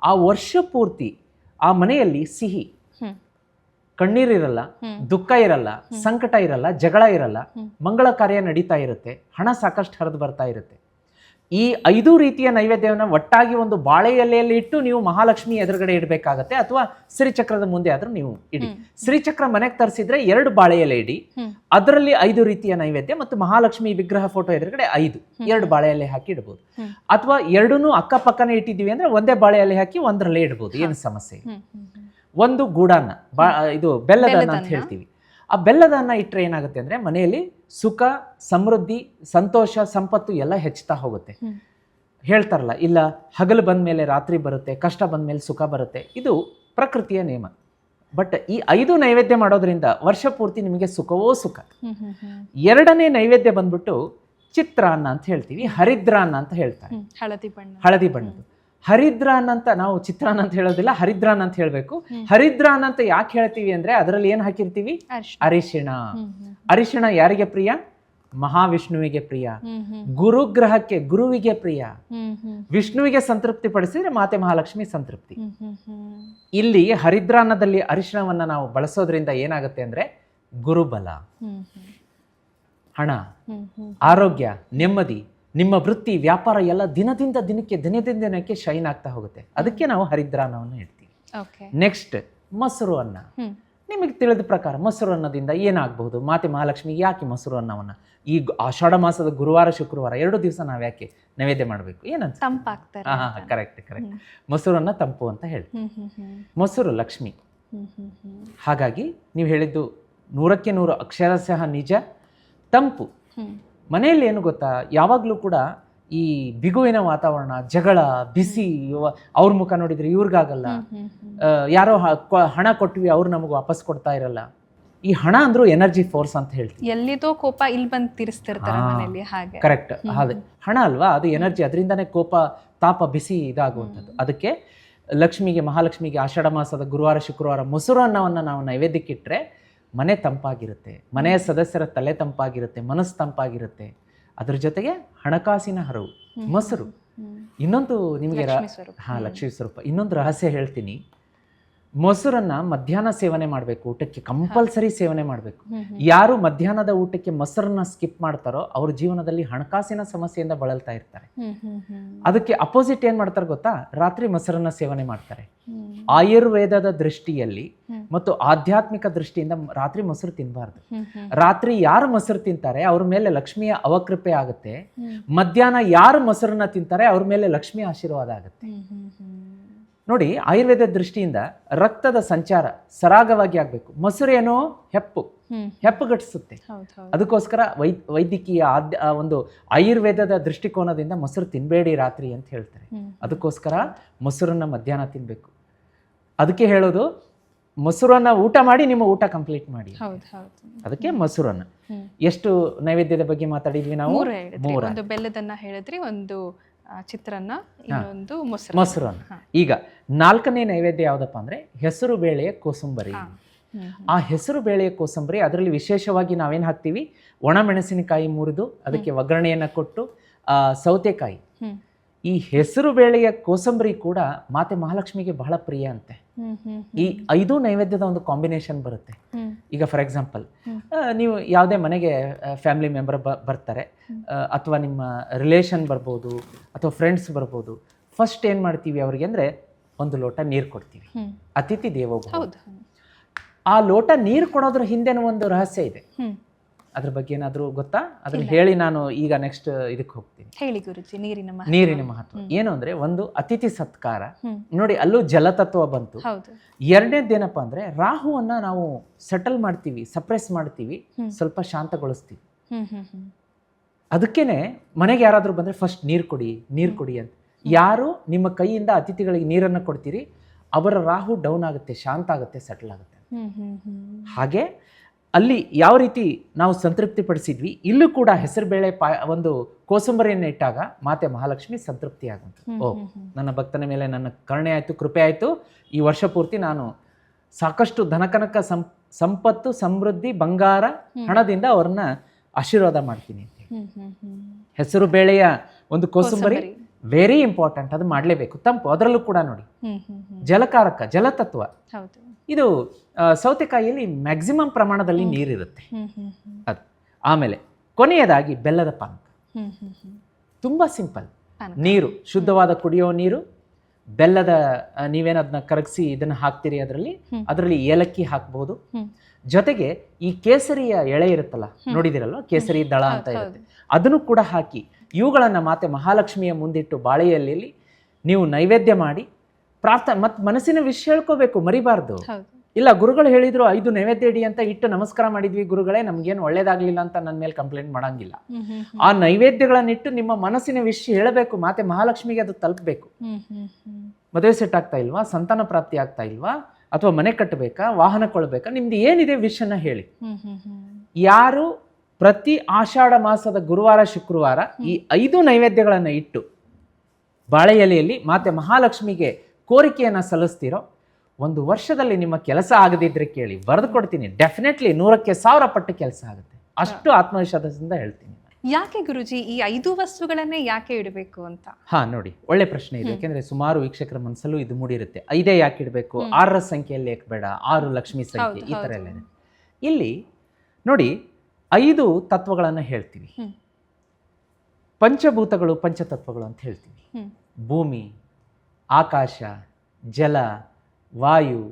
[SPEAKER 3] ಆ ವರ್ಷ ಪೂರ್ತಿ ಆ ಮನೆಯಲ್ಲಿ ಸಿಹಿ, ಕಣ್ಣೀರಿರಲ್ಲ, ದುಃಖ ಇರಲ್ಲ, ಸಂಕಟ ಇರಲ್ಲ, ಜಗಳ ಇರಲ್ಲ, ಮಂಗಳ ಕಾರ್ಯ ನಡೀತಾ ಇರುತ್ತೆ, ಹಣ ಸಾಕಷ್ಟು ಹರಿದು ಬರ್ತಾ ಇರುತ್ತೆ. ಈ 5 ರೀತಿಯ ನೈವೇದ್ಯವನ್ನು ಒಟ್ಟಾಗಿ ಒಂದು ಬಾಳೆ ಎಲೆಯಲ್ಲಿ ಇಟ್ಟು ನೀವು ಮಹಾಲಕ್ಷ್ಮಿ ಎದುರುಗಡೆ ಇಡಬೇಕಾಗತ್ತೆ. ಅಥವಾ ಶ್ರೀಚಕ್ರದ ಮುಂದೆ ಆದ್ರೂ ನೀವು ಇಡಿ. ಶ್ರೀಚಕ್ರ ಮನೆಗೆ ತರಿಸಿದ್ರೆ 2 ಬಾಳೆ ಎಲೆ ಇಡಿ, ಅದರಲ್ಲಿ 5 ರೀತಿಯ ನೈವೇದ್ಯ, ಮತ್ತು ಮಹಾಲಕ್ಷ್ಮಿ ವಿಗ್ರಹ ಫೋಟೋ ಎದುರುಗಡೆ 2 ಬಾಳೆ ಎಲೆ ಹಾಕಿ ಇಡಬಹುದು. ಅಥವಾ 2 ಅಕ್ಕಪಕ್ಕನೆ ಇಟ್ಟಿದೀವಿ ಅಂದ್ರೆ ಒಂದೇ ಬಾಳೆ ಎಲೆ ಹಾಕಿ ಒಂದರಲ್ಲೇ ಇಡಬಹುದು, ಏನು ಸಮಸ್ಯೆ ಇಲ್ಲ. ಒಂದು ಗೂಡಾನ್ನ, ಇದು ಬೆಲ್ಲದ ಅನ್ನ ಅಂತ ಹೇಳ್ತೀವಿ. ಆ ಬೆಲ್ಲದ ಅನ್ನ ಇಟ್ಟರೆ ಏನಾಗುತ್ತೆ ಅಂದ್ರೆ ಮನೆಯಲ್ಲಿ ಸುಖ, ಸಮೃದ್ಧಿ, ಸಂತೋಷ, ಸಂಪತ್ತು ಎಲ್ಲ ಹೆಚ್ಚುತ್ತಾ ಹೋಗುತ್ತೆ. ಹೇಳ್ತಾರಲ್ಲ, ಇಲ್ಲ ಹಗಲು ಬಂದ್ಮೇಲೆ ರಾತ್ರಿ ಬರುತ್ತೆ, ಕಷ್ಟ ಬಂದ್ಮೇಲೆ ಸುಖ ಬರುತ್ತೆ, ಇದು ಪ್ರಕೃತಿಯ ನಿಯಮ. ಬಟ್ ಈ 5 ನೈವೇದ್ಯ ಮಾಡೋದ್ರಿಂದ ವರ್ಷ ಪೂರ್ತಿ ನಿಮಗೆ ಸುಖವೋ ಸುಖ. 2ನೇ ನೈವೇದ್ಯ ಬಂದ್ಬಿಟ್ಟು ಚಿತ್ರಾನ್ನ ಅಂತ ಹೇಳ್ತೀವಿ, ಹರಿದ್ರಾನ್ನ ಅಂತ ಹೇಳ್ತಾರೆ. ಹಳದಿ ಬಣ್ಣದ್ದು ಹರಿದ್ರಾನ್ ಅಂತ. ನಾವು ಚಿತ್ರಾನ್ನ ಅಂತ ಹೇಳೋದಿಲ್ಲ, ಹರಿದ್ರಾನ್ ಅಂತ ಹೇಳ್ಬೇಕು. ಹರಿದ್ರಾನ್ ಅಂತ ಯಾಕೆ ಹೇಳ್ತೀವಿ ಅಂದ್ರೆ ಅದರಲ್ಲಿ ಏನ್ ಹಾಕಿರ್ತೀವಿ? ಅರಿಶಿಣ. ಅರಿಶಿಣ ಯಾರಿಗೆ ಪ್ರಿಯ? ಮಹಾವಿಷ್ಣುವಿಗೆ ಪ್ರಿಯ. ಗುರುಗ್ರಹಕ್ಕೆ, ಗುರುವಿಗೆ ಪ್ರಿಯ. ವಿಷ್ಣುವಿಗೆ ಸಂತೃಪ್ತಿ ಪಡಿಸಿದ್ರೆ ಮಾತೆ ಮಹಾಲಕ್ಷ್ಮಿ ಸಂತೃಪ್ತಿ. ಇಲ್ಲಿ ಹರಿದ್ರಾನ್ನದಲ್ಲಿ ಅರಿಶಿಣವನ್ನ ನಾವು ಬಳಸೋದ್ರಿಂದ ಏನಾಗುತ್ತೆ ಅಂದ್ರೆ ಗುರುಬಲ, ಹಣ, ಆರೋಗ್ಯ, ನೆಮ್ಮದಿ, ನಿಮ್ಮ ವೃತ್ತಿ, ವ್ಯಾಪಾರ ಎಲ್ಲ ದಿನದಿಂದ ದಿನಕ್ಕೆ ಶೈನ್ ಆಗ್ತಾ ಹೋಗುತ್ತೆ. ಅದಕ್ಕೆ ನಾವು ಹರಿದ್ರಾನ್ನವನ್ನು ಇಡ್ತೀವಿ. ನೆಕ್ಸ್ಟ್ ಮೊಸರು ಅನ್ನ. ನಿಮಗೆ ತಿಳಿದ ಪ್ರಕಾರ ಮೊಸರು ಅನ್ನದಿಂದ ಏನಾಗಬಹುದು? ಮಾತೆ ಮಹಾಲಕ್ಷ್ಮಿಗೆ ಯಾಕೆ ಮೊಸರು ಅನ್ನವನ್ನ ಈ ಆಷಾಢ ಮಾಸದ ಗುರುವಾರ ಶುಕ್ರವಾರ 2 ದಿವಸ ನಾವು ಯಾಕೆ ನೈವೇದ್ಯ ಮಾಡಬೇಕು? ಏನಂತ? ಕರೆಕ್ಟ್. ಮೊಸರು ಅನ್ನ ತಂಪು ಅಂತ ಹೇಳಿ. ಮೊಸರು ಲಕ್ಷ್ಮಿ. ಹಾಗಾಗಿ ನೀವು ಹೇಳಿದ್ದು 100ಕ್ಕೆ 100 ಅಕ್ಷರಶಃ ನಿಜ. ತಂಪು. ಮನೆಯಲ್ಲಿ ಏನು ಗೊತ್ತಾ, ಯಾವಾಗಲೂ ಕೂಡ ಈ ಬಿಗುವಿನ ವಾತಾವರಣ, ಜಗಳ, ಬಿಸಿ, ಅವ್ರ ಮುಖ ನೋಡಿದ್ರೆ ಇವ್ರಿಗಾಗಲ್ಲ, ಯಾರೋ ಹಣ ಕೊಟ್ವಿ ಅವ್ರು ನಮಗೆ ವಾಪಸ್ ಕೊಡ್ತಾ ಇರಲ್ಲ. ಈ ಹಣ ಅಂದ್ರೂ ಎನರ್ಜಿ ಫೋರ್ಸ್ ಅಂತ ಹೇಳ್ತೀವಿ.
[SPEAKER 2] ಎಲ್ಲಿದೋ ಕೋಪ ಇಲ್ಲಿ ಬಂದು ತೀರಿಸ್ತಿರ್ತಾರೆ ಮನೆಯಲ್ಲಿ. ಹಾಗೆ
[SPEAKER 3] ಕರೆಕ್ಟ್. ಅದೇ ಹಣ ಅಲ್ವಾ, ಅದು ಎನರ್ಜಿ, ಅದರಿಂದಾನೇ ಕೋಪ, ತಾಪ, ಬಿಸಿ ಇದಾಗುವಂಥದ್ದು. ಅದಕ್ಕೆ ಲಕ್ಷ್ಮಿಗೆ, ಮಹಾಲಕ್ಷ್ಮಿಗೆ ಆಷಾಢ ಮಾಸದ ಗುರುವಾರ ಶುಕ್ರವಾರ ಮೊಸರು ಅನ್ನವನ್ನು ನಾವು ನೈವೇದ್ಯಕ್ಕೆ ಇಟ್ಟರೆ ಮನೆ ತಂಪಾಗಿರುತ್ತೆ, ಮನೆಯ ಸದಸ್ಯರ ತಲೆ ತಂಪಾಗಿರುತ್ತೆ, ಮನಸ್ಸು ತಂಪಾಗಿರುತ್ತೆ. ಅದ್ರ ಜೊತೆಗೆ ಹಣಕಾಸಿನ ಹರವು ಮೊಸರು. ಇನ್ನೊಂದು ನಿಮಗೆ ಲಕ್ಷ್ಮೀ ಸ್ವರೂಪ. ಇನ್ನೊಂದು ರಹಸ್ಯ ಹೇಳ್ತೀನಿ. ಮೊಸರನ್ನ ಮಧ್ಯಾಹ್ನ ಸೇವನೆ ಮಾಡಬೇಕು, ಊಟಕ್ಕೆ ಕಂಪಲ್ಸರಿ ಸೇವನೆ ಮಾಡಬೇಕು. ಯಾರು ಮಧ್ಯಾಹ್ನದ ಊಟಕ್ಕೆ ಮೊಸರನ್ನ ಸ್ಕಿಪ್ ಮಾಡ್ತಾರೋ ಅವ್ರ ಜೀವನದಲ್ಲಿ ಹಣಕಾಸಿನ ಸಮಸ್ಯೆಯಿಂದ ಬಳಲ್ತಾ ಇರ್ತಾರೆ. ಅದಕ್ಕೆ ಅಪೋಸಿಟ್ ಏನ್ ಮಾಡ್ತಾರೆ ಗೊತ್ತಾ, ರಾತ್ರಿ ಮೊಸರನ್ನ ಸೇವನೆ ಮಾಡ್ತಾರೆ. ಆಯುರ್ವೇದದ ದೃಷ್ಟಿಯಲ್ಲಿ ಮತ್ತು ಆಧ್ಯಾತ್ಮಿಕ ದೃಷ್ಟಿಯಿಂದ ರಾತ್ರಿ ಮೊಸರು ತಿನ್ನಬಾರ್ದು. ರಾತ್ರಿ ಯಾರು ಮೊಸರು ತಿಂತಾರೆ ಅವ್ರ ಮೇಲೆ ಲಕ್ಷ್ಮಿಯ ಅವಕೃಪೆ ಆಗುತ್ತೆ. ಮಧ್ಯಾಹ್ನ ಯಾರು ಮೊಸರನ್ನ ತಿಂತಾರೆ ಅವ್ರ ಮೇಲೆ ಲಕ್ಷ್ಮಿಯ ಆಶೀರ್ವಾದ ಆಗುತ್ತೆ. ನೋಡಿ, ಆಯುರ್ವೇದ ದೃಷ್ಟಿಯಿಂದ ರಕ್ತದ ಸಂಚಾರ ಸರಾಗವಾಗಿ ಆಗ್ಬೇಕು. ಮೊಸರು ಏನೋ ಹೆಪ್ಪುಗಟ್ಟಿಸುತ್ತೆ. ಅದಕ್ಕೋಸ್ಕರ ವೈದ್ಯಕೀಯ ಒಂದು ಆಯುರ್ವೇದದ ದೃಷ್ಟಿಕೋನದಿಂದ ಮೊಸರು ತಿನ್ಬೇಡಿ ರಾತ್ರಿ ಅಂತ ಹೇಳ್ತಾರೆ. ಅದಕ್ಕೋಸ್ಕರ ಮೊಸರನ್ನ ಮಧ್ಯಾಹ್ನ ತಿನ್ಬೇಕು. ಅದಕ್ಕೆ ಹೇಳೋದು, ಮೊಸರನ್ನ ಊಟ ಮಾಡಿ ನಿಮ್ಮ ಊಟ ಕಂಪ್ಲೀಟ್ ಮಾಡಿ. ಅದಕ್ಕೆ ಮೊಸರನ್ನ. ಎಷ್ಟು ನೈವೇದ್ಯದ ಬಗ್ಗೆ ಮಾತಾಡಿದ್ವಿ ನಾವು?
[SPEAKER 2] ಒಂದು ಬೆಲ್ಲದನ್ನ ಹೇಳಿದ್ರಿ, ಒಂದು ಚಿತ್ರಾನ್ನ, ಇನ್ನೊಂದು
[SPEAKER 3] ಮೊಸರನ್ನ. ಈಗ 4ನೇ ನೈವೇದ್ಯ ಯಾವ್ದಪ್ಪ ಅಂದ್ರೆ ಹೆಸರು ಬೇಳೆಯ ಕೋಸಂಬರಿ. ಆ ಹೆಸರು ಬೇಳೆಯ ಕೋಸಂಬರಿ, ಅದರಲ್ಲಿ ವಿಶೇಷವಾಗಿ ನಾವೇನ್ ಹಾಕ್ತೀವಿ, ಒಣ ಮೆಣಸಿನಕಾಯಿ ಮುರಿದು ಅದಕ್ಕೆ ಒಗ್ಗರಣೆಯನ್ನ ಕೊಟ್ಟು ಸೌತೆಕಾಯಿ. ಈ ಹೆಸರು ಬೇಳೆಯ ಕೋಸಂಬರಿ ಕೂಡ ಮಾತೆ ಮಹಾಲಕ್ಷ್ಮಿಗೆ ಬಹಳ ಪ್ರಿಯ ಅಂತೆ. ಈ 5 ನೈವೇದ್ಯದ ಒಂದು ಕಾಂಬಿನೇಷನ್ ಬರುತ್ತೆ. ಈಗ ಫಾರ್ ಎಕ್ಸಾಂಪಲ್, ನೀವು ಯಾವುದೇ ಮನೆಗೆ ಫ್ಯಾಮಿಲಿ ಮೆಂಬರ್ ಬರ್ತಾರೆ, ಅಥವಾ ನಿಮ್ಮ ರಿಲೇಷನ್ ಬರ್ಬೋದು, ಅಥವಾ ಫ್ರೆಂಡ್ಸ್ ಬರ್ಬೋದು. ಫಸ್ಟ್ ಏನ್ ಮಾಡ್ತೀವಿ ಅವ್ರಿಗೆ ಅಂದ್ರೆ, ಒಂದು ಲೋಟ ನೀರು ಕೊಡ್ತೀವಿ. ಅತಿಥಿ ದೇವೋ ಭವ. ಆ ಲೋಟ ನೀರು ಕೊಡೋದ್ರ ಹಿಂದೆನೂ ಒಂದು ರಹಸ್ಯ ಇದೆ. ಅದ್ರ ಬಗ್ಗೆ ಏನಾದ್ರೂ ಗೊತ್ತಾ? ಅದನ್ನ ಹೇಳಿ ನಾನು ಈಗ ನೆಕ್ಸ್ಟ್ ಇದಕ್ಕೆ ಹೋಗ್ತೀನಿ.
[SPEAKER 2] ಹೇಳಿ ಗುರುಜಿ.
[SPEAKER 3] ನೀರಿನ ಮಹತ್ವ ಏನು ಅಂದ್ರೆ, ಒಂದು ಅತಿಥಿ ಸತ್ಕಾರ. ನೋಡಿ, ಅಲ್ಲೂ ಜಲತತ್ವ ಬಂತು. ಎರಡನೇದೇನಪ್ಪ ಅಂದ್ರೆ, ರಾಹುವನ್ನ ನಾವು ಸೆಟಲ್ ಮಾಡ್ತೀವಿ, ಸಪ್ರೆಸ್ ಮಾಡ್ತೀವಿ, ಸ್ವಲ್ಪ ಶಾಂತಗೊಳಿಸ್ತೀವಿ. ಅದಕ್ಕೇನೆ ಮನೆಗೆ ಯಾರಾದ್ರೂ ಬಂದ್ರೆ ಫಸ್ಟ್ ನೀರು ಕೊಡಿ ಅಂತ. ಯಾರು ನಿಮ್ಮ ಕೈಯಿಂದ ಅತಿಥಿಗಳಿಗೆ ನೀರನ್ನ ಕೊಡ್ತೀರಿ, ಅವರ ರಾಹು ಡೌನ್ ಆಗುತ್ತೆ, ಶಾಂತ ಆಗುತ್ತೆ, ಸೆಟಲ್ ಆಗುತ್ತೆ. ಹಾಗೆ ಅಲ್ಲಿ ಯಾವ ರೀತಿ ನಾವು ಸಂತೃಪ್ತಿ ಪಡಿಸಿದ್ವಿ, ಇಲ್ಲೂ ಕೂಡ ಹೆಸರುಬೇಳೆ ಒಂದು ಕೋಸಂಬರಿಯನ್ನು ಇಟ್ಟಾಗ ಮಾತೆ ಮಹಾಲಕ್ಷ್ಮಿ ಸಂತೃಪ್ತಿ ಆಗುವಂತ. ನನ್ನ ಭಕ್ತನ ಮೇಲೆ ನನ್ನ ಕರುಣೆ ಆಯ್ತು, ಕೃಪೆ ಆಯ್ತು, ಈ ವರ್ಷ ಪೂರ್ತಿ ನಾನು ಸಾಕಷ್ಟು ಧನಕನಕ ಸಂಪತ್ತು, ಸಮೃದ್ಧಿ, ಬಂಗಾರ, ಹಣದಿಂದ ಅವ್ರನ್ನ ಆಶೀರ್ವಾದ ಮಾಡ್ತೀನಿ ಅಂತ. ಹೆಸರು ಬೇಳೆಯ ಒಂದು ಕೋಸಂಬರಿ ವೆರಿ ಇಂಪಾರ್ಟೆಂಟ್, ಅದು ಮಾಡಲೇಬೇಕು. ತಂಪು, ಅದರಲ್ಲೂ ಕೂಡ ನೋಡಿ, ಜಲಕಾರಕ, ಜಲತತ್ವ. ಇದು ಸೌತೆಕಾಯಿಯಲ್ಲಿ ಮ್ಯಾಕ್ಸಿಮಮ್ ಪ್ರಮಾಣದಲ್ಲಿ ನೀರಿರುತ್ತೆ ಅದು. ಆಮೇಲೆ ಕೊನೆಯದಾಗಿ ಬೆಲ್ಲದ ಪಾನಕ. ತುಂಬಾ ಸಿಂಪಲ್. ನೀರು, ಶುದ್ಧವಾದ ಕುಡಿಯೋ ನೀರು, ಬೆಲ್ಲದ, ನೀವೇನದನ್ನ ಕರಗಿಸಿ ಇದನ್ನ ಹಾಕ್ತೀರಿ, ಅದರಲ್ಲಿ ಏಲಕ್ಕಿ ಹಾಕ್ಬಹುದು. ಜೊತೆಗೆ ಈ ಕೇಸರಿಯ ಎಳೆ ಇರುತ್ತಲ್ಲ, ನೋಡಿದಿರಲ್ವ, ಕೇಸರಿ ದಳ ಅಂತ ಇರುತ್ತೆ, ಅದನ್ನು ಕೂಡ ಹಾಕಿ ಇವುಗಳನ್ನ ಮಾತೆ ಮಹಾಲಕ್ಷ್ಮಿಯ ಮುಂದಿಟ್ಟು ಬಾಳೆಯಲ್ಲಿ ನೀವು ನೈವೇದ್ಯ ಮಾಡಿ ಪ್ರಾರ್ಥನೆ, ಮತ್ತು ಮನಸ್ಸಿನ ವಿಷಯ ಹೇಳ್ಕೋಬೇಕು, ಮರಿಬಾರ್ದು. ಇಲ್ಲ, ಗುರುಗಳು ಹೇಳಿದ್ರು 5 ನೈವೇದ್ಯ ಇಡಿ ಅಂತ ಇಟ್ಟು ನಮಸ್ಕಾರ ಮಾಡಿದ್ವಿ ಗುರುಗಳೇ, ನಮ್ಗೇನು ಒಳ್ಳೇದಾಗ್ಲಿಲ್ಲ ಅಂತ ನನ್ನ ಮೇಲೆ ಕಂಪ್ಲೇಂಟ್ ಮಾಡಂಗಿಲ್ಲ. ಆ ನೈವೇದ್ಯಗಳನ್ನಿಟ್ಟು ನಿಮ್ಮ ಮನಸ್ಸಿನ ವಿಷಯ ಹೇಳಬೇಕು, ಮಾತೆ ಮಹಾಲಕ್ಷ್ಮಿಗೆ ಅದು ತಲುಪಬೇಕು. ಮದುವೆ ಸೆಟ್ ಆಗ್ತಾ ಇಲ್ವಾ, ಸಂತಾನ ಪ್ರಾಪ್ತಿ ಆಗ್ತಾ ಇಲ್ವಾ, ಅಥವಾ ಮನೆ ಕಟ್ಟಬೇಕಾ, ವಾಹನ ಕೊಳ್ಳಬೇಕಾ, ನಿಮ್ದು ಏನಿದೆ ವಿಷಯನ ಹೇಳಿ. ಯಾರು ಪ್ರತಿ ಆಷಾಢ ಮಾಸದ ಗುರುವಾರ, ಶುಕ್ರವಾರ ಈ 5 ನೈವೇದ್ಯಗಳನ್ನ ಇಟ್ಟು ಬಾಳೆ ಎಲೆಯಲ್ಲಿ ಮಾತೆ ಮಹಾಲಕ್ಷ್ಮಿಗೆ ಕೋರಿಕೆಯನ್ನ ಸಲ್ಲಿಸ್ತೀರೋ, ಒಂದು ವರ್ಷದಲ್ಲಿ ನಿಮ್ಮ ಕೆಲಸ ಆಗದಿದ್ರೆ ಕೇಳಿ, ಬರೆದು ಕೊಡ್ತೀನಿ, ಡೆಫಿನೆಟ್ಲಿ 100ಕ್ಕೆ 1000 ಪಟ್ಟು ಕೆಲಸ ಆಗುತ್ತೆ. ಅಷ್ಟು ಆತ್ಮವಿಶ್ವಾಸದಿಂದ ಹೇಳ್ತೀನಿ.
[SPEAKER 2] ಯಾಕೆ ಗುರುಜಿ ಈ 5 ವಸ್ತುಗಳನ್ನೇ ಯಾಕೆ ಇಡಬೇಕು ಅಂತ?
[SPEAKER 3] ನೋಡಿ, ಒಳ್ಳೆ ಪ್ರಶ್ನೆ ಇದೆ. ಯಾಕೆಂದ್ರೆ ಸುಮಾರು ವೀಕ್ಷಕರ ಮನಸ್ಸಲ್ಲೂ ಇದು ಮೂಡಿರುತ್ತೆ. 5 ಯಾಕೆ ಇಡಬೇಕು, 6ರ ಸಂಖ್ಯೆಯಲ್ಲಿ ಯಾಕೆ ಬೇಡ, 6 ಲಕ್ಷ್ಮಿ ಸಂಖ್ಯೆ, ಈ ತರ ಎಲ್ಲ ಇದೆ. ಇಲ್ಲಿ ನೋಡಿ, 5 ತತ್ವಗಳನ್ನ ಹೇಳ್ತೀವಿ. ಪಂಚಭೂತಗಳು, ಪಂಚತತ್ವಗಳು ಅಂತ ಹೇಳ್ತೀವಿ. ಭೂಮಿ, ಆಕಾಶ, ಜಲ, ವಾಯು,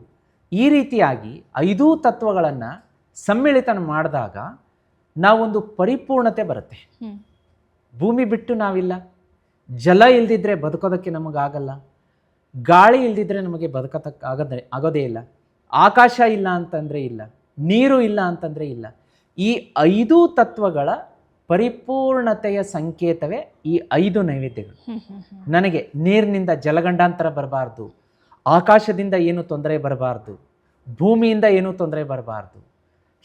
[SPEAKER 3] ಈ ರೀತಿಯಾಗಿ 5 ತತ್ವಗಳನ್ನು ಸಮ್ಮಿಳಿತ ಮಾಡಿದಾಗ ನಾವೊಂದು ಪರಿಪೂರ್ಣತೆ ಬರುತ್ತೆ. ಭೂಮಿ ಬಿಟ್ಟು ನಾವಿಲ್ಲ, ಜಲ ಇಲ್ದಿದ್ರೆ ಬದುಕೋದಕ್ಕೆ ನಮಗಾಗಲ್ಲ, ಗಾಳಿ ಇಲ್ದಿದ್ರೆ ನಮಗೆ ಆಗೋದೇ ಇಲ್ಲ, ಆಕಾಶ ಇಲ್ಲ ಅಂತಂದ್ರೆ ಇಲ್ಲ, ನೀರು ಇಲ್ಲ ಅಂತಂದ್ರೆ ಇಲ್ಲ. ಈ 5 ತತ್ವಗಳ ಪರಿಪೂರ್ಣತೆಯ ಸಂಕೇತವೇ ಈ 5 ನೈವೇದ್ಯಗಳು. ನನಗೆ ನೀರಿನಿಂದ ಜಲಗಂಡಾಂತರ ಬರಬಾರ್ದು, ಆಕಾಶದಿಂದ ಏನು ತೊಂದರೆ ಬರಬಾರ್ದು, ಭೂಮಿಯಿಂದ ಏನೂ ತೊಂದರೆ ಬರಬಾರ್ದು.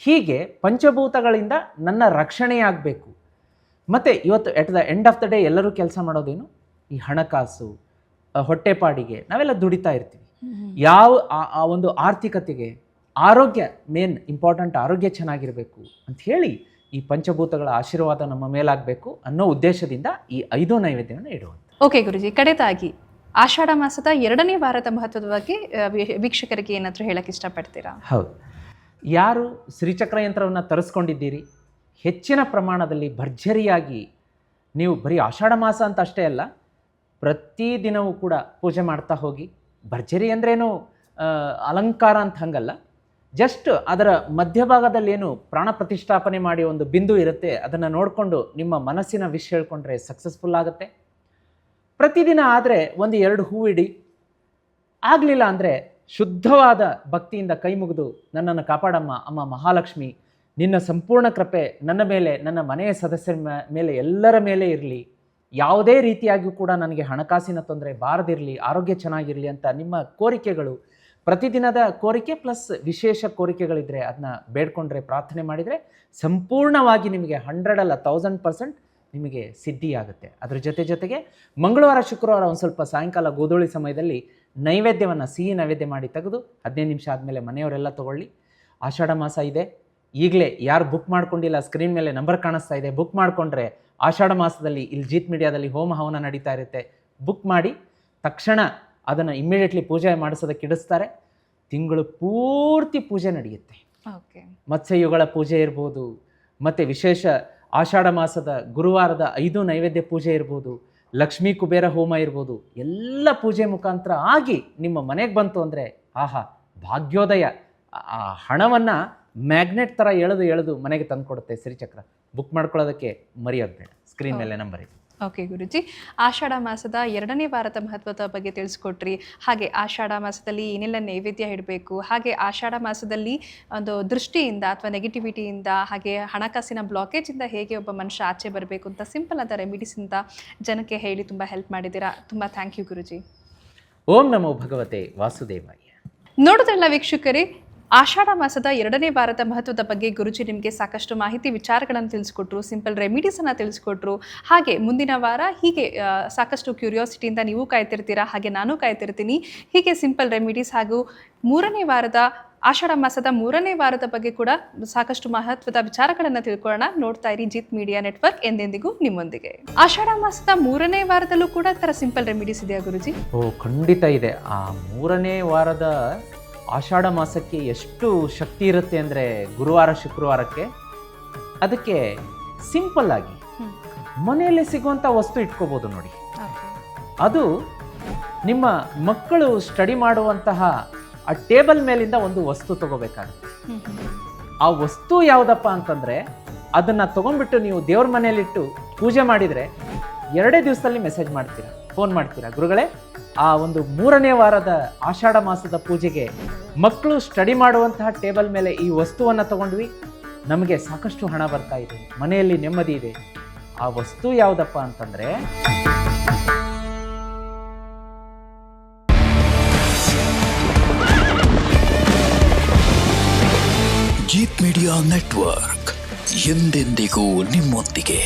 [SPEAKER 3] ಹೀಗೆ ಪಂಚಭೂತಗಳಿಂದ ನನ್ನ ರಕ್ಷಣೆಯಾಗಬೇಕು. ಮತ್ತು ಇವತ್ತು at the end of the day ಎಲ್ಲರೂ ಕೆಲಸ ಮಾಡೋದೇನು, ಈ ಹಣಕಾಸು, ಹೊಟ್ಟೆಪಾಡಿಗೆ ನಾವೆಲ್ಲ ದುಡಿತಾ ಇರ್ತೀವಿ. ಯಾವ ಆ ಒಂದು ಆರ್ಥಿಕತೆಗೆ ಆರೋಗ್ಯ ಮೇನ್ ಇಂಪಾರ್ಟೆಂಟ್, ಆರೋಗ್ಯ ಚೆನ್ನಾಗಿರಬೇಕು ಅಂತ ಹೇಳಿ ಈ ಪಂಚಭೂತಗಳ ಆಶೀರ್ವಾದ ನಮ್ಮ ಮೇಲಾಗಬೇಕು ಅನ್ನೋ ಉದ್ದೇಶದಿಂದ ಈ 5 ನೈವೇದ್ಯವನ್ನು ಇಡುವಂಥ.
[SPEAKER 2] ಓಕೆ ಗುರುಜಿ, ಕಡೆದಾಗಿ ಆಷಾಢ ಮಾಸದ 2ನೇ ವಾರದ ಮಹತ್ವದ ಬಗ್ಗೆ ವೀಕ್ಷಕರಿಗೆ ಏನಾದರೂ ಹೇಳಕ್ಕೆ ಇಷ್ಟಪಡ್ತೀರಾ?
[SPEAKER 3] ಹೌದು, ಯಾರು ಶ್ರೀಚಕ್ರ ಯಂತ್ರವನ್ನು ತರಿಸ್ಕೊಂಡಿದ್ದೀರಿ, ಹೆಚ್ಚಿನ ಪ್ರಮಾಣದಲ್ಲಿ ಭರ್ಜರಿಯಾಗಿ ನೀವು ಬರೀ ಆಷಾಢ ಮಾಸ ಅಂತ ಅಷ್ಟೇ ಅಲ್ಲ, ಪ್ರತಿದಿನವೂ ಕೂಡ ಪೂಜೆ ಮಾಡ್ತಾ ಹೋಗಿ. ಭರ್ಜರಿ ಅಂದ್ರೇನು ಅಲಂಕಾರ ಅಂತ ಹಂಗಲ್ಲ, ಜಸ್ಟ್ ಅದರ ಮಧ್ಯಭಾಗದಲ್ಲಿ ಏನು ಪ್ರಾಣ ಪ್ರತಿಷ್ಠಾಪನೆ ಮಾಡಿ ಒಂದು ಬಿಂದು ಇರುತ್ತೆ, ಅದನ್ನು ನೋಡಿಕೊಂಡು ನಿಮ್ಮ ಮನಸ್ಸಿನ ವಿಷ್ ಹೇಳ್ಕೊಂಡ್ರೆ ಸಕ್ಸಸ್ಫುಲ್ ಆಗುತ್ತೆ. ಪ್ರತಿದಿನ ಆದರೆ 1-2 ಹೂವಿಡಿ, ಆಗಲಿಲ್ಲ ಅಂದರೆ ಶುದ್ಧವಾದ ಭಕ್ತಿಯಿಂದ ಕೈ ಮುಗಿದು ನನ್ನನ್ನು ಕಾಪಾಡಮ್ಮ ಅಮ್ಮ ಮಹಾಲಕ್ಷ್ಮಿ, ನಿನ್ನ ಸಂಪೂರ್ಣ ಕೃಪೆ ನನ್ನ ಮೇಲೆ, ನನ್ನ ಮನೆಯ ಸದಸ್ಯರ ಮೇಲೆ, ಎಲ್ಲರ ಮೇಲೆ ಇರಲಿ. ಯಾವುದೇ ರೀತಿಯಾಗಿಯೂ ಕೂಡ ನನಗೆ ಹಣಕಾಸಿನ ತೊಂದರೆ ಬಾರದಿರಲಿ, ಆರೋಗ್ಯ ಚೆನ್ನಾಗಿರಲಿ ಅಂತ ನಿಮ್ಮ ಕೋರಿಕೆಗಳು, ಪ್ರತಿದಿನದ ಕೋರಿಕೆ ಪ್ಲಸ್ ವಿಶೇಷ ಕೋರಿಕೆಗಳಿದ್ದರೆ ಅದನ್ನ ಬೇಡ್ಕೊಂಡ್ರೆ, ಪ್ರಾರ್ಥನೆ ಮಾಡಿದರೆ ಸಂಪೂರ್ಣವಾಗಿ ನಿಮಗೆ 100% ನಿಮಗೆ ಸಿದ್ಧಿಯಾಗುತ್ತೆ. ಅದ್ರ ಜೊತೆಗೆ ಮಂಗಳವಾರ ಶುಕ್ರವಾರ ಒಂದು ಸ್ವಲ್ಪ ಸಾಯಂಕಾಲ ಗೋಧೂಳಿ ಸಮಯದಲ್ಲಿ ನೈವೇದ್ಯವನ್ನು, ಸಿಹಿ ನೈವೇದ್ಯ ಮಾಡಿ ತೆಗೆದು 15 ನಿಮಿಷ ಆದಮೇಲೆ ಮನೆಯವರೆಲ್ಲ ತೊಗೊಳ್ಳಿ. ಆಷಾಢ ಮಾಸ ಇದೆ, ಈಗಲೇ ಯಾರು ಬುಕ್ ಮಾಡ್ಕೊಂಡಿಲ್ಲ, ಸ್ಕ್ರೀನ್ ಮೇಲೆ ನಂಬರ್ ಕಾಣಿಸ್ತಾ ಇದೆ, ಬುಕ್ ಮಾಡಿಕೊಂಡ್ರೆ ಆಷಾಢ ಮಾಸದಲ್ಲಿ ಇಲ್ಲಿ ಜೀತ್ ಮೀಡಿಯಾದಲ್ಲಿ ಹೋಮ ಹವನ ನಡೀತಾ ಇರುತ್ತೆ. ಬುಕ್ ಮಾಡಿ ತಕ್ಷಣ ಅದನ್ನು ಇಮ್ಮಿಡಿಯೇಟ್ಲಿ ಪೂಜೆ ಮಾಡಿಸೋದಕ್ಕೆ ಇಡಿಸ್ತಾರೆ. ತಿಂಗಳು ಪೂರ್ತಿ ಪೂಜೆ ನಡೆಯುತ್ತೆ. ಮತ್ಸ್ಯಯುಗಳ ಪೂಜೆ ಇರ್ಬೋದು, ಮತ್ತು ವಿಶೇಷ ಆಷಾಢ ಮಾಸದ ಗುರುವಾರದ 5 ನೈವೇದ್ಯ ಪೂಜೆ ಇರ್ಬೋದು, ಲಕ್ಷ್ಮೀ ಕುಬೇರ ಹೋಮ ಇರ್ಬೋದು, ಎಲ್ಲ ಪೂಜೆ ಮುಖಾಂತರ ಆಗಿ ನಿಮ್ಮ ಮನೆಗೆ ಬಂತು ಅಂದರೆ ಆಹಾ ಭಾಗ್ಯೋದಯ. ಆ ಹಣವನ್ನು ಮ್ಯಾಗ್ನೆಟ್ ಥರ ಎಳೆದು ಮನೆಗೆ ತಂದು ಕೊಡುತ್ತೆ ಶ್ರೀಚಕ್ರ. ಬುಕ್ ಮಾಡ್ಕೊಳ್ಳೋದಕ್ಕೆ ಮರೆಯೋದು ಬೇಡ, ಸ್ಕ್ರೀನ್ ಮೇಲೆ ನಂಬರ್ ಇದೆ.
[SPEAKER 2] ಓಕೆ ಗುರುಜಿ, ಆಷಾಢ ಮಾಸದ 2ನೇ ವಾರದ ಮಹತ್ವದ ಬಗ್ಗೆ ತಿಳಿಸ್ಕೊಟ್ರಿ. ಹಾಗೆ ಆಷಾಢ ಮಾಸದಲ್ಲಿ ಏನೆಲ್ಲ ನೈವೇದ್ಯ ಇಡಬೇಕು, ಹಾಗೆ ಆಷಾಢ ಮಾಸದಲ್ಲಿ ಒಂದು ದೃಷ್ಟಿಯಿಂದ ಅಥವಾ ನೆಗೆಟಿವಿಟಿಯಿಂದ, ಹಾಗೆ ಹಣಕಾಸಿನ ಬ್ಲಾಕೇಜಿಂದ ಹೇಗೆ ಒಬ್ಬ ಮನುಷ್ಯ ಆಚೆ ಬರಬೇಕು ಅಂತ ಸಿಂಪಲ್ ಆದ ರೆಮಿಡೀಸಿಂದ ಜನಕ್ಕೆ ಹೇಳಿ ತುಂಬ ಹೆಲ್ಪ್ ಮಾಡಿದ್ದೀರಾ. ತುಂಬ ಥ್ಯಾಂಕ್ ಯು ಗುರುಜಿ.
[SPEAKER 3] ಓಂ ನಮೋ ಭಗವತೆ ವಾಸುದೇವಾಯ.
[SPEAKER 2] ನೋಡೋದಲ್ಲ ವೀಕ್ಷಕರೇ, ಆಷಾಢ ಮಾಸದ 2ನೇ ವಾರದ ಮಹತ್ವದ ಬಗ್ಗೆ ಗುರುಜಿ ನಿಮಗೆ ಸಾಕಷ್ಟು ಮಾಹಿತಿ ವಿಚಾರಗಳನ್ನು ತಿಳಿಸ್ಕೊಟ್ರು, ಸಿಂಪಲ್ ರೆಮಿಡೀಸನ್ನು ತಿಳಿಸ್ಕೊಟ್ರು. ಹಾಗೆ ಮುಂದಿನ ವಾರ ಹೀಗೆ ಸಾಕಷ್ಟು ಕ್ಯೂರಿಯಾಸಿಟಿಯಿಂದ ನೀವು ಕಾಯ್ತಿರ್ತೀರಾ, ಹಾಗೆ ನಾನು ಕಾಯ್ತಿರ್ತೀನಿ. ಹೀಗೆ ಸಿಂಪಲ್ ರೆಮಿಡೀಸ್ ಹಾಗೂ 3ನೇ ವಾರದ ಆಷಾಢ ಮಾಸದ 3ನೇ ವಾರದ ಬಗ್ಗೆ ಕೂಡ ಸಾಕಷ್ಟು ಮಹತ್ವದ ವಿಚಾರಗಳನ್ನು ತಿಳ್ಕೊಳ್ಳೋಣ. ನೋಡ್ತಾ ಇರಿ ಜೀತ್ ಮೀಡಿಯಾ ನೆಟ್ವರ್ಕ್, ಎಂದೆಂದಿಗೂ ನಿಮ್ಮೊಂದಿಗೆ. ಆಷಾಢ ಮಾಸದ 3ನೇ ವಾರದಲ್ಲೂ ಕೂಡ ತರ ಸಿಂಪಲ್ ರೆಮಿಡೀಸ್ ಇದೆಯಾ ಗುರುಜಿ?
[SPEAKER 3] ಖಂಡಿತ ಇದೆ. ಆ 3ನೇ ವಾರದ ಆಷಾಢ ಮಾಸಕ್ಕೆ ಎಷ್ಟು ಶಕ್ತಿ ಇರುತ್ತೆ ಅಂದರೆ ಗುರುವಾರ ಶುಕ್ರವಾರಕ್ಕೆ, ಅದಕ್ಕೆ ಸಿಂಪಲ್ ಆಗಿ ಮನೆಯಲ್ಲೇ ಸಿಗುವಂಥ ವಸ್ತು ಇಟ್ಕೋಬೋದು ನೋಡಿ. ಅದು ನಿಮ್ಮ ಮಕ್ಕಳು ಸ್ಟಡಿ ಮಾಡುವಂತಹ ಆ ಟೇಬಲ್ ಮೇಲಿಂದ ಒಂದು ವಸ್ತು ತಗೋಬೇಕಾಗುತ್ತೆ. ಆ ವಸ್ತು ಯಾವುದಪ್ಪ ಅಂತಂದರೆ ಅದನ್ನು ತೊಗೊಂಡ್ಬಿಟ್ಟು ನೀವು ದೇವ್ರ ಮನೆಯಲ್ಲಿಟ್ಟು ಪೂಜೆ ಮಾಡಿದರೆ 2 ದಿವಸದಲ್ಲಿ ಮೆಸೇಜ್ ಮಾಡ್ತೀರಾ, ಫೋನ್ ಮಾಡ್ತೀರಾ, ಗುರುಗಳೇ ಆ ಒಂದು 3ನೇ ವಾರದ ಆಷಾಢ ಮಾಸದ ಪೂಜೆಗೆ ಮಕ್ಕಳು ಸ್ಟಡಿ ಮಾಡುವಂತಹ ಟೇಬಲ್ ಮೇಲೆ ಈ ವಸ್ತುವನ್ನು ತಗೊಂಡ್ವಿ, ನಮಗೆ ಸಾಕಷ್ಟು ಹಣ ಬರ್ತಾ ಇದೆ, ಮನೆಯಲ್ಲಿ ನೆಮ್ಮದಿ ಇದೆ. ಆ ವಸ್ತು ಯಾವುದಪ್ಪ ಅಂತಂದರೆ
[SPEAKER 1] ಜೀತ್ ಮೀಡಿಯಾ ನೆಟ್ವರ್ಕ್, ಎಂದೆಂದಿಗೂ ನಿಮ್ಮೊಂದಿಗೆ.